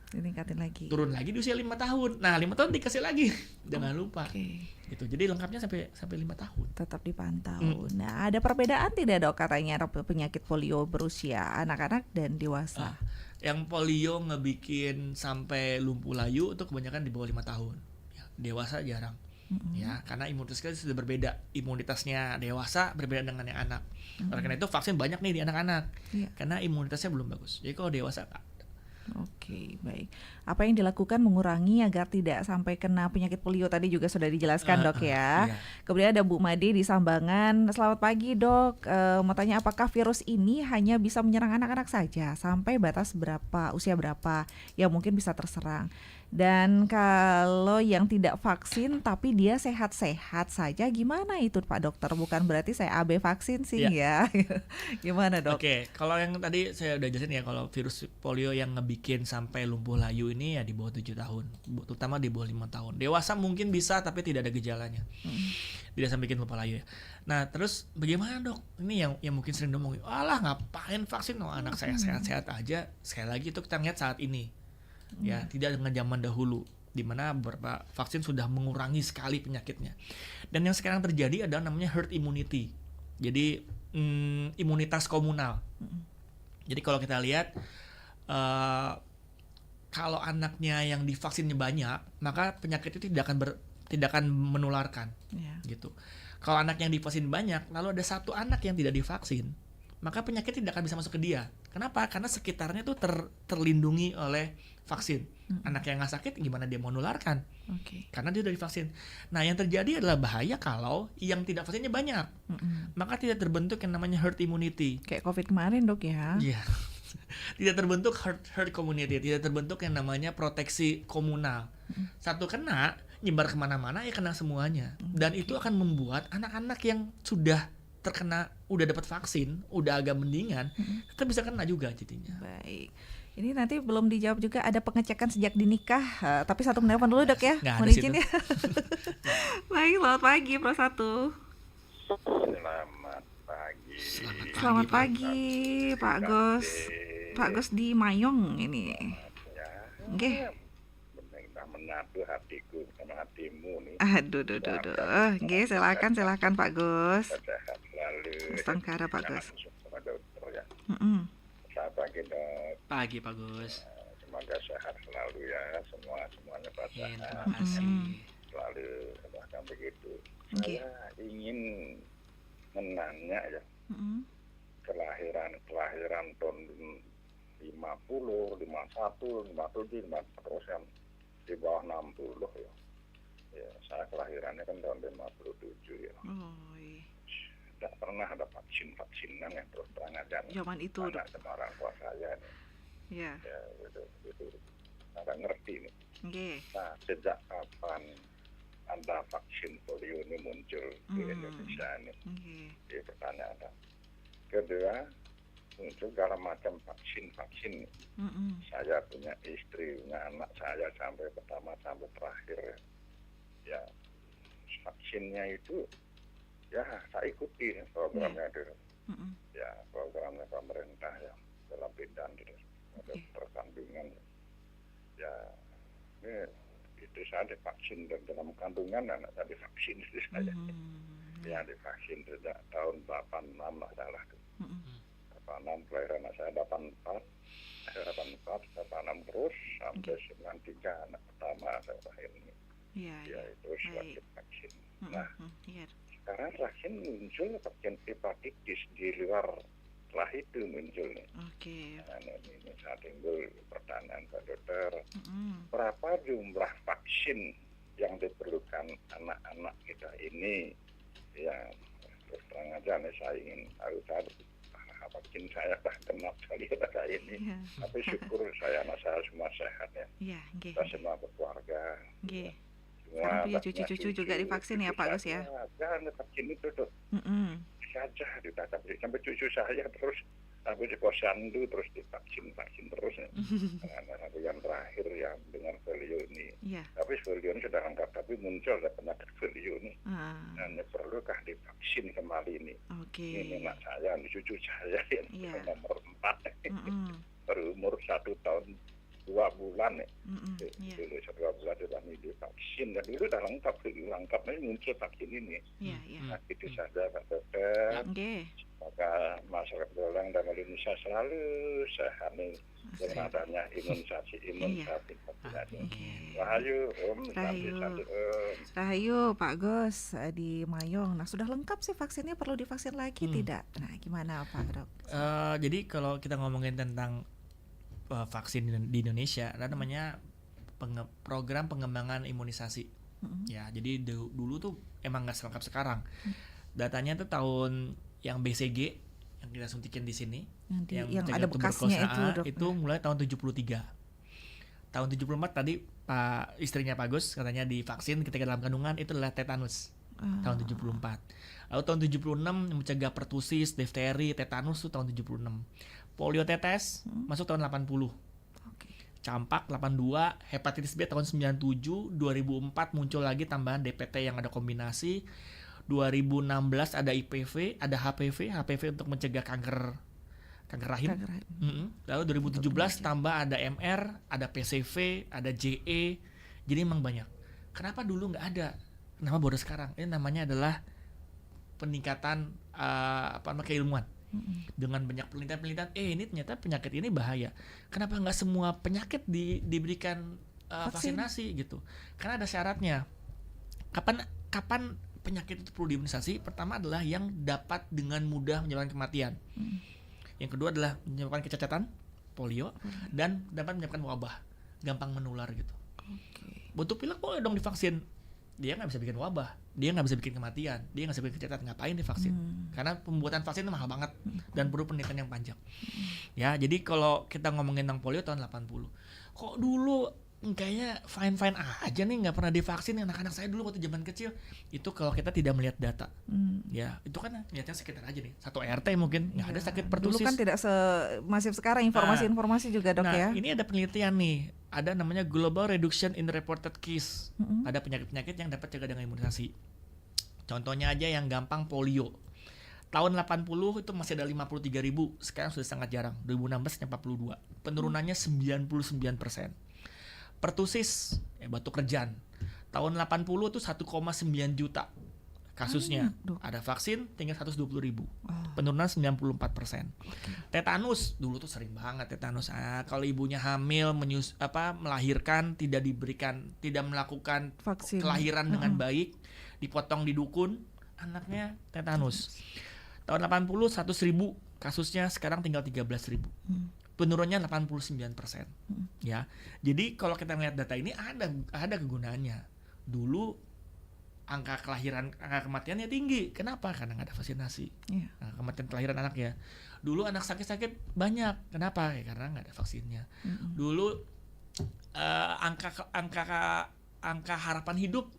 Ditingkatin lagi. Turun lagi di usia 5 tahun. Nah 5 tahun dikasih lagi, jangan lupa. Gitu. Jadi lengkapnya sampai 5 tahun. Tetap dipantau. Nah, ada perbedaan tidak, Dok, katanya penyakit polio berusia anak-anak dan dewasa? Yang polio ngebikin sampai lumpuh layu itu kebanyakan di bawah 5 tahun. Ya, dewasa jarang. Ya, karena imunitas kita sudah berbeda. Imunitasnya dewasa berbeda dengan yang anak. Oleh karena itu vaksin banyak nih di anak-anak. Karena imunitasnya belum bagus. Jadi kalau dewasa Oke, baik. Apa yang dilakukan mengurangi agar tidak sampai kena penyakit polio tadi juga sudah dijelaskan, Dok ya. Kemudian ada Bu Made di Sambangan. Selamat pagi, Dok. Mau tanya, apakah virus ini hanya bisa menyerang anak-anak saja? Sampai batas berapa, usia berapa yang mungkin bisa terserang? Dan kalau yang tidak vaksin tapi dia sehat-sehat saja, gimana itu Pak Dokter? Bukan berarti saya AB vaksin sih ya. Gimana, Dok? Oke, kalau yang tadi saya udah jelasin ya, kalau virus polio yang ngebikin sampai lumpuh layu ini ya di bawah 7 tahun, terutama di bawah 5 tahun. Dewasa mungkin bisa tapi tidak ada gejalanya. Tidak sampai bikin lumpuh layu ya. Nah, terus bagaimana, Dok? Ini yang mungkin sering ngomongin, alah ngapain vaksin, anak saya sehat-sehat aja. Sekali lagi itu kita lihat saat ini. Ya, tidak dengan zaman dahulu di mana beberapa vaksin sudah mengurangi sekali penyakitnya. Dan yang sekarang terjadi adalah namanya herd immunity. Jadi imunitas komunal. Jadi kalau kita lihat kalau anaknya yang divaksinnya banyak, maka penyakit itu tidak akan menularkan. Gitu. Kalau anak yang divaksin banyak, lalu ada satu anak yang tidak divaksin, maka penyakit tidak akan bisa masuk ke dia. Kenapa? Karena sekitarnya tuh terlindungi oleh vaksin. Anak yang nggak sakit gimana dia mau nularkan? Karena dia udah divaksin. Nah, yang terjadi adalah bahaya kalau yang tidak vaksinnya banyak. Maka tidak terbentuk yang namanya herd immunity. Kayak COVID kemarin, Dok ya. Iya. Tidak terbentuk herd community, tidak terbentuk yang namanya proteksi komunal. Satu kena, nyebar kemana-mana ya kena semuanya. Dan itu akan membuat anak-anak yang sudah terkena, udah dapat vaksin, udah agak mendingan, kita bisa kena juga jadinya. Baik. Ini nanti belum dijawab juga, ada pengecekan sejak dinikah, tapi 1 menit dulu, Dok ya. Mohon izin ya. Baik, selamat pagi Pro 1. Selamat pagi Pak Gos. Pak Gos di Mayong ini. Oke. Mengadu hatiku sama hatimu nih. Aduh. Oke, silakan Pak Gos. Sehat selalu. Setengkara Pak Gos. Sama dokter ya. Selamat pagi, Dok. Pagi Pak Gus. Semoga sehat selalu ya, semuanya Pak sehat. Terima kasih. Selalu bahkan begitu. Saya ingin menangnya ya. Kelahiran tahun 50, 51, 57, 54 persen di bawah 60 ya. Ya, saya kelahirannya kan tahun 57 ya. Tidak pernah ada vaksinan yang terus terang aja. Zaman itu anak sama orang tua saya nih. Ya. Ya, itu nggak ngerti nih. Okay. Nah, sejak kapan ada vaksin polio ini muncul di Indonesia ini? Ini pertanyaan. Kedua, muncul segala macam vaksin. Saya punya istri, punya anak saya sampai pertama sampai terakhir. Ya, vaksinnya itu ya saya ikuti programnya itu. Ya, programnya pemerintah ya dalam bidang ada perkandungan. Ya, ini itu saya divaksin dan dalam kandungan anak saya divaksin itu saya. Ya, divaksin sejak tahun 86 lah salah tuh. 86 kelahiran anak saya 84 terus sampai 93 anak pertama saya lahir ini. Ya itu sebagai vaksin. Nah, sekarang vaksin muncul vaksin hepatitis di luar setelah itu muncul nih. Nah, ini saya timbul pertanyaan Pak Dokter, berapa jumlah vaksin yang diperlukan anak-anak kita ini? Ya terus terang aja nih saya ingin harus vaksin saya dah genap sekali pada ini. Tapi syukur saya anak saya semua sehat ya. Kita semua berkeluarga. Sekarang punya cucu-cucu juga divaksin ya Pak Gus ya? Jangan vaksin itu tuh. Saja ditangkap sampai cucu saya terus sampai di posyandu terus divaksin terus ya. Anak yang terakhir yang dengan polio ini. Tapi polio ini sudah lengkap, tapi muncul ada penyakit polio ini. Dan perlukah divaksin kembali ini? Ini anak saya, ini cucu saya yang nomor 4 berumur 1 tahun 2 bulan ya. Dulu 1 bulan sudah divaksin dan dulu sudah lengkap muncul vaksin ini. Nah, itu saja Pak Dokter. Maka masyarakat Dolang dan Indonesia selalu sehat nih dengan adanya imunisasi. Rahayu Om, Rahayu Pak Gus di Mayong. Nah, sudah lengkap sih vaksinnya, perlu divaksin lagi tidak? Nah, gimana Pak Dok? Jadi kalau kita ngomongin tentang vaksin di Indonesia, ada namanya program pengembangan imunisasi. Ya, jadi dulu tuh emang nggak selengkap sekarang. Datanya tuh tahun yang BCG yang kita suntikin di sini, yang ada bekasnya itu mulai tahun 73. Tahun 74 tadi Pak istrinya Pak Gus katanya divaksin ketika dalam kandungan itu adalah tetanus. Tahun 74. Lalu tahun 76 mencegah pertusis, difteri, tetanus itu tahun 76. Polio tetes masuk tahun 80. Campak 82, hepatitis B tahun 97, 2004 muncul lagi tambahan DPT yang ada kombinasi. 2016 ada IPV, ada HPV untuk mencegah kanker rahim. Lalu 2017 tambah ada MR, ada PCV, ada JE. Jadi memang banyak. Kenapa dulu nggak ada? Kenapa baru sekarang? Ini namanya adalah peningkatan keilmuan. Dengan banyak penelitian, ini ternyata penyakit ini bahaya. Kenapa nggak semua penyakit diberikan vaksinasi gitu? Karena ada syaratnya. Kapan penyakit itu perlu diimunisasi? Pertama adalah yang dapat dengan mudah menyebabkan kematian. Yang kedua adalah menyebabkan kecacatan, polio, dan dapat menyebabkan wabah, gampang menular gitu. Batuk pilek boleh dong divaksin. Dia nggak bisa bikin wabah, dia nggak bisa bikin kematian, dia nggak bisa bikin kecacatan. Ngapain divaksin? Karena pembuatan vaksin itu mahal banget dan perlu penelitian yang panjang. Ya, jadi kalau kita ngomongin tentang polio tahun 80, kok dulu kayaknya fine aja nih, nggak pernah divaksin anak-anak saya dulu waktu zaman kecil. Itu kalau kita tidak melihat data. Ya, itu kan lihatnya sekitar aja nih. Satu RT mungkin nggak ada sakit pertusis. Dulu kan tidak semasif sekarang informasi-informasi juga Dok ya. Ini ada penelitian nih. Ada namanya Global Reduction in Reported Case. Ada penyakit-penyakit yang dapat cegah dengan imunisasi. Contohnya aja yang gampang polio. Tahun 80 itu masih ada 53.000, sekarang sudah sangat jarang. 2016 hanya 42. Penurunannya 99%. Pertusis, batuk kerjan. Tahun 80 itu 1,9 juta kasusnya. Ada vaksin tinggal 120.000. Penurunan 94%. Tetanus dulu tuh sering banget tetanus. Kalau ibunya hamil melahirkan tidak melakukan vaksin kelahiran dengan baik, dipotong di dukun, anaknya tetanus. Tahun 80 100.000 kasusnya, sekarang tinggal 13.000. Penurunnya 89%. Ya. Jadi kalau kita melihat data ini ada kegunaannya. Dulu angka kematiannya tinggi. Kenapa? Karena nggak ada vaksinasi. Nah, kematian kelahiran anak ya. Dulu anak sakit-sakit banyak. Kenapa? Ya, karena nggak ada vaksinnya. Dulu angka harapan hidup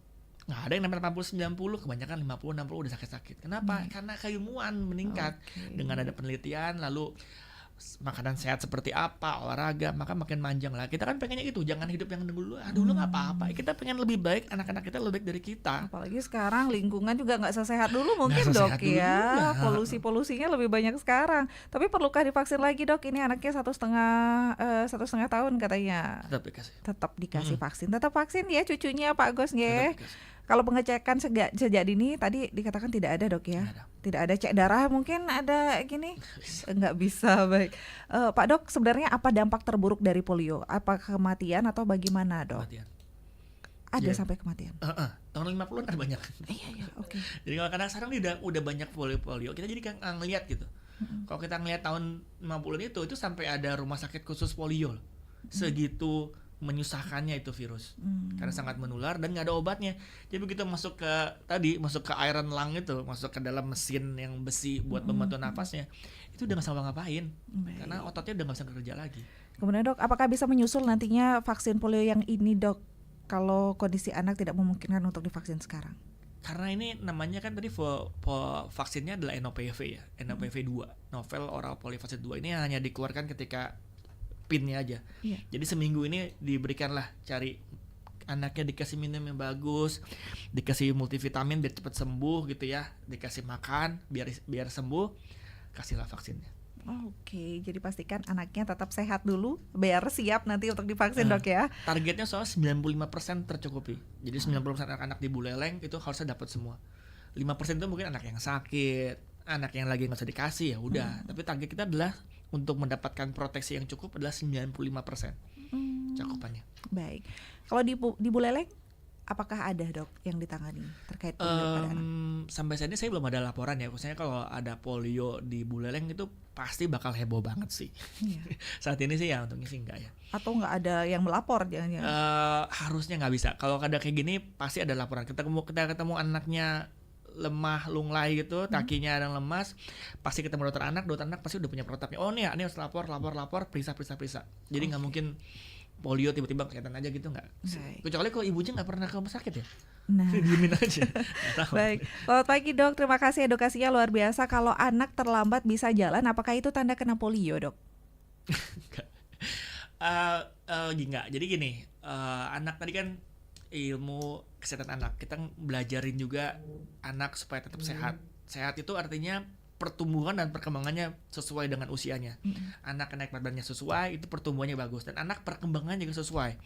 nggak ada yang namanya 80-90, kebanyakan 50-60 udah sakit-sakit. Kenapa? Karena keilmuan meningkat. Dengan ada penelitian, lalu makanan sehat seperti apa, olahraga, maka makin manjang lah. Kita kan pengennya itu, jangan hidup yang dulu nggak apa-apa. Kita pengen lebih baik, anak-anak kita lebih baik dari kita. Apalagi sekarang lingkungan juga nggak sesehat dulu mungkin dok ya. Polusinya lebih banyak sekarang. Tapi perlukah divaksin lagi dok? Ini anaknya 1,5 tahun katanya. Tetap dikasih vaksin. Tetap vaksin ya cucunya Pak Gos ya. Kalau pengecekan sejak dini tadi dikatakan tidak ada dok ya? Tidak ada cek darah, mungkin ada gini? Nggak bisa, baik. Pak dok, sebenarnya apa dampak terburuk dari polio? Apa kematian atau bagaimana dok? Kematian. Ada sampai kematian? Tahun 50-an ada banyak. Iya, oke. Jadi kalau kadang sekarang udah banyak polio, kita jadi kan ngelihat gitu. Kalau kita ngelihat tahun 50-an itu sampai ada rumah sakit khusus polio. Segitu menyusahkannya itu virus, karena sangat menular dan nggak ada obatnya. Jadi begitu masuk ke iron lung itu, masuk ke dalam mesin yang besi buat membantu nafasnya, itu udah nggak bisa ngapain, karena ototnya udah nggak bisa kerja lagi. Kemudian dok, apakah bisa menyusul nantinya vaksin polio yang ini dok, kalau kondisi anak tidak memungkinkan untuk divaksin sekarang? Karena ini namanya kan tadi vaksinnya adalah NOPV ya, NOPV 2, novel oral polyvaccine 2. Ini hanya dikeluarkan ketika pinnya aja. Jadi seminggu ini diberikanlah, cari anaknya dikasih minum yang bagus, dikasih multivitamin biar cepat sembuh gitu ya, dikasih makan biar sembuh, kasihlah vaksinnya. Oke, jadi pastikan anaknya tetap sehat dulu biar siap nanti untuk divaksin dok ya. Targetnya soal 95% tercukupi. Jadi 90% anak-anak di Buleleng itu harusnya dapat semua. 5% itu mungkin anak yang sakit, anak yang lagi nggak usah dikasih ya udah. Tapi target kita adalah untuk mendapatkan proteksi yang cukup adalah 95% cakupannya. Baik. Kalau di Buleleng, apakah ada dok yang ditangani terkait polio pada anak? Sampai saat ini saya belum ada laporan ya. Maksudnya kalau ada polio di Buleleng itu pasti bakal heboh banget sih. Saat ini sih ya untungnya sih enggak ya. Atau nggak ada yang melapor jangan-jangan? Harusnya nggak bisa. Kalau ada kayak gini pasti ada laporan. Kita ketemu anaknya lemah lunglai gitu, kakinya ada yang lemas, pasti ketemu dokter anak pasti udah punya protapnya. Oh nih, ini harus lapor, periksa. Jadi nggak mungkin polio tiba-tiba kelihatan aja gitu, nggak. Kecuali kalau ibunya nggak pernah ke rumah sakit ya. Nah, diemin aja. Baik, selamat pagi dok, terima kasih edukasinya luar biasa. Kalau anak terlambat bisa jalan, apakah itu tanda kena polio dok? Enggak. Jadi gini, anak tadi kan ilmu kesehatan anak, kita belajarin juga anak supaya tetap sehat. Sehat itu artinya pertumbuhan dan perkembangannya sesuai dengan usianya. Anak naik badannya sesuai, itu pertumbuhannya bagus, dan anak perkembangannya juga sesuai.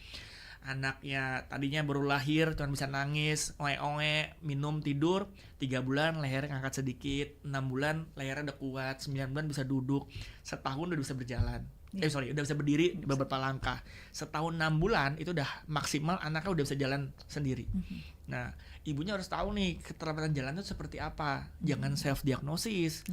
Anaknya tadinya baru lahir cuma bisa nangis, oe-oe, minum, tidur, 3 bulan lehernya ngangkat sedikit, 6 bulan lehernya udah kuat, 9 bulan bisa duduk, setahun udah bisa berjalan. Udah bisa berdiri beberapa langkah. Setahun 6 bulan itu udah maksimal anaknya udah bisa jalan sendiri. Nah, ibunya harus tahu nih keterlambatan jalan itu seperti apa. Jangan self diagnosis.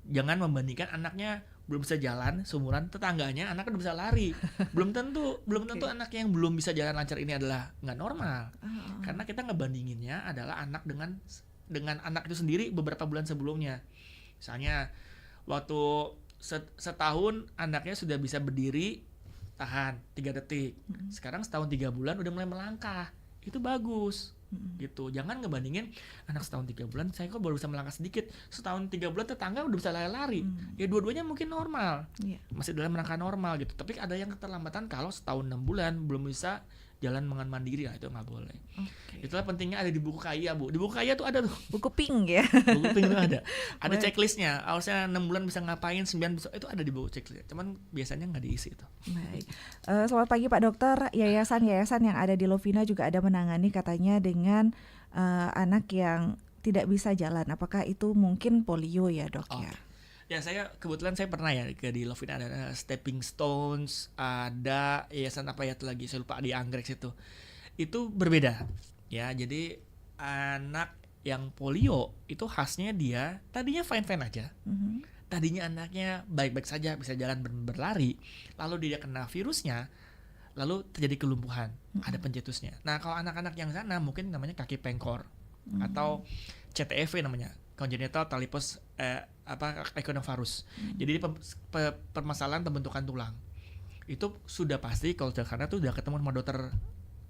Jangan membandingkan anaknya belum bisa jalan seumuran tetangganya, anaknya udah bisa lari. belum tentu anak yang belum bisa jalan lancar ini adalah nggak normal. Karena kita ngebandinginnya adalah anak dengan anak itu sendiri beberapa bulan sebelumnya. Misalnya waktu setahun anaknya sudah bisa berdiri tahan 3 detik. Sekarang setahun 3 bulan udah mulai melangkah. Itu bagus. Gitu. Jangan ngebandingin anak setahun 3 bulan saya kok baru bisa melangkah sedikit. Setahun 3 bulan tetangga udah bisa lari-lari. Ya dua-duanya mungkin normal. Masih dalam rangka normal gitu. Tapi ada yang keterlambatan kalau setahun 6 bulan belum bisa jalan dengan mandiri, lah itu nggak boleh. Itulah pentingnya ada di buku Kaya, Bu. Di buku Kaya tuh ada tuh. Buku pink ya. Buku pink itu ada. Ada checklistnya. Harusnya 6 bulan bisa ngapain, 9 bisa. Itu ada di buku checklist. Cuman biasanya nggak diisi itu. Baik. Selamat pagi Pak Dokter. Yayasan yang ada di Lovina juga ada menangani katanya dengan anak yang tidak bisa jalan. Apakah itu mungkin polio ya dok ya? Ya kebetulan saya pernah ya di Lovina ada Stepping Stones, ada yayasan apa ya lagi saya lupa di Anggrek situ. Itu berbeda ya. Jadi anak yang polio itu khasnya dia tadinya fine-fine aja. Tadinya anaknya baik-baik saja, bisa jalan berlari, lalu dia kena virusnya, lalu terjadi kelumpuhan, ada pencetusnya. Nah, kalau anak-anak yang sana mungkin namanya kaki pengkor atau CTEV namanya, congenital talipes equinovarus. Jadi permasalahan pembentukan tulang. Itu sudah pasti kalau sudah karena tuh udah ketemu sama dokter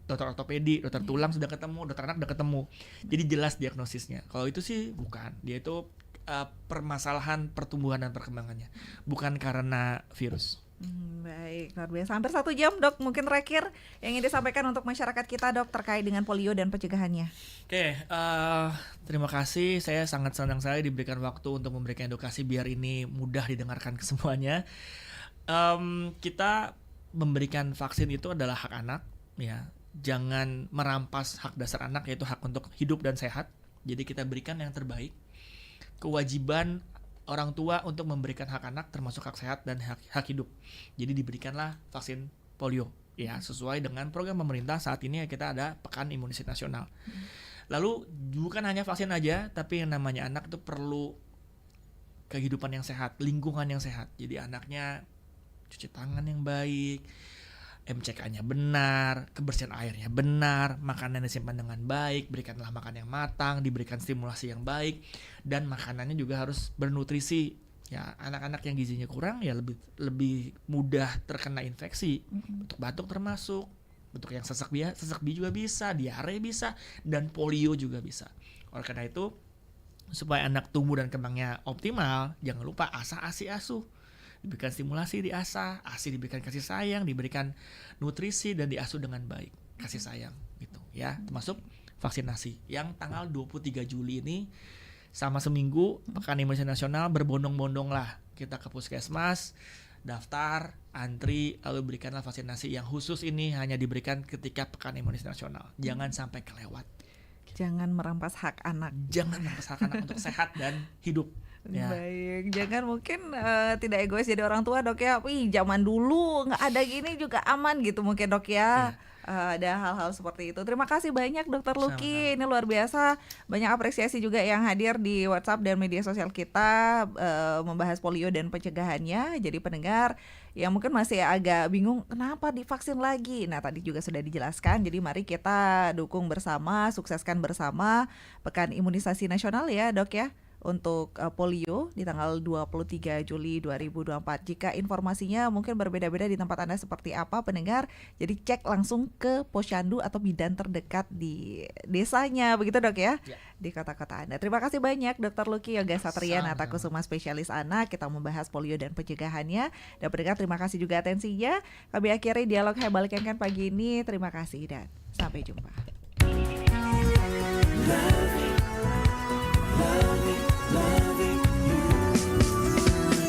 ortopedi, dokter tulang sudah ketemu, dokter anak sudah ketemu. Jadi jelas diagnosisnya. Kalau itu sih bukan, dia itu permasalahan pertumbuhan dan perkembangannya, bukan karena virus. Baik, luar biasa. Hampir 1 jam, Dok. Mungkin terakhir yang ingin disampaikan untuk masyarakat kita, Dok, terkait dengan polio dan pencegahannya. Oke, terima kasih. Saya sangat senang sekali diberikan waktu untuk memberikan edukasi biar ini mudah didengarkan ke semuanya. Kita memberikan vaksin itu adalah hak anak, ya. Jangan merampas hak dasar anak, yaitu hak untuk hidup dan sehat. Jadi kita berikan yang terbaik. Kewajiban orang tua untuk memberikan hak anak termasuk hak sehat dan hak hidup. Jadi diberikanlah vaksin polio, ya, sesuai dengan program pemerintah. Saat ini kita ada Pekan Imunisasi Nasional. Lalu bukan hanya vaksin aja, tapi yang namanya anak itu perlu kehidupan yang sehat, lingkungan yang sehat. Jadi anaknya cuci tangan yang baik, MCK-nya benar, kebersihan airnya benar, makanan disimpan dengan baik, berikanlah makan yang matang, diberikan stimulasi yang baik, dan makanannya juga harus bernutrisi. Ya, anak-anak yang gizinya kurang ya lebih mudah terkena infeksi, batuk termasuk, bentuk yang sesak bi juga bisa, diare bisa, dan polio juga bisa. Oleh karena itu, supaya anak tumbuh dan kembangnya optimal, jangan lupa asah asi asuh. Diberikan stimulasi, diasah, ASI diberikan kasih sayang, diberikan nutrisi dan diasuh dengan baik, kasih sayang gitu ya. Termasuk vaksinasi yang tanggal 23 Juli ini sama seminggu Pekan Imunisasi Nasional, berbondong-bondong lah kita ke puskesmas, daftar, antri, lalu berikanlah vaksinasi yang khusus ini hanya diberikan ketika Pekan Imunisasi Nasional. Jangan sampai kelewat. Jangan merampas hak anak. Jangan merampas hak anak untuk sehat dan hidup. Ya. Baik, jangan mungkin tidak egois jadi orang tua, Dok ya. Wih, zaman dulu nggak ada gini juga aman gitu mungkin, Dok ya. Ada hal-hal seperti itu. Terima kasih banyak, Dokter Lucky. Ini luar biasa. Banyak apresiasi juga yang hadir di WhatsApp dan media sosial kita membahas polio dan pencegahannya. Jadi pendengar yang mungkin masih agak bingung kenapa divaksin lagi. Nah, tadi juga sudah dijelaskan. Jadi mari kita dukung bersama, sukseskan bersama Pekan Imunisasi Nasional ya, Dok ya, untuk polio di tanggal 23 Juli 2024. Jika informasinya mungkin berbeda-beda di tempat Anda seperti apa, pendengar, jadi cek langsung ke posyandu atau bidan terdekat di desanya, begitu, Dok ya, di kota-kota Anda. Terima kasih banyak Dr. Lucky Yoga Satria Natakusuma, spesialis anak. Kita membahas polio dan pencegahannya. Dan pendengar, terima kasih juga atensinya. Kami akhiri dialog Herbal Kengken pagi ini. Terima kasih dan sampai jumpa.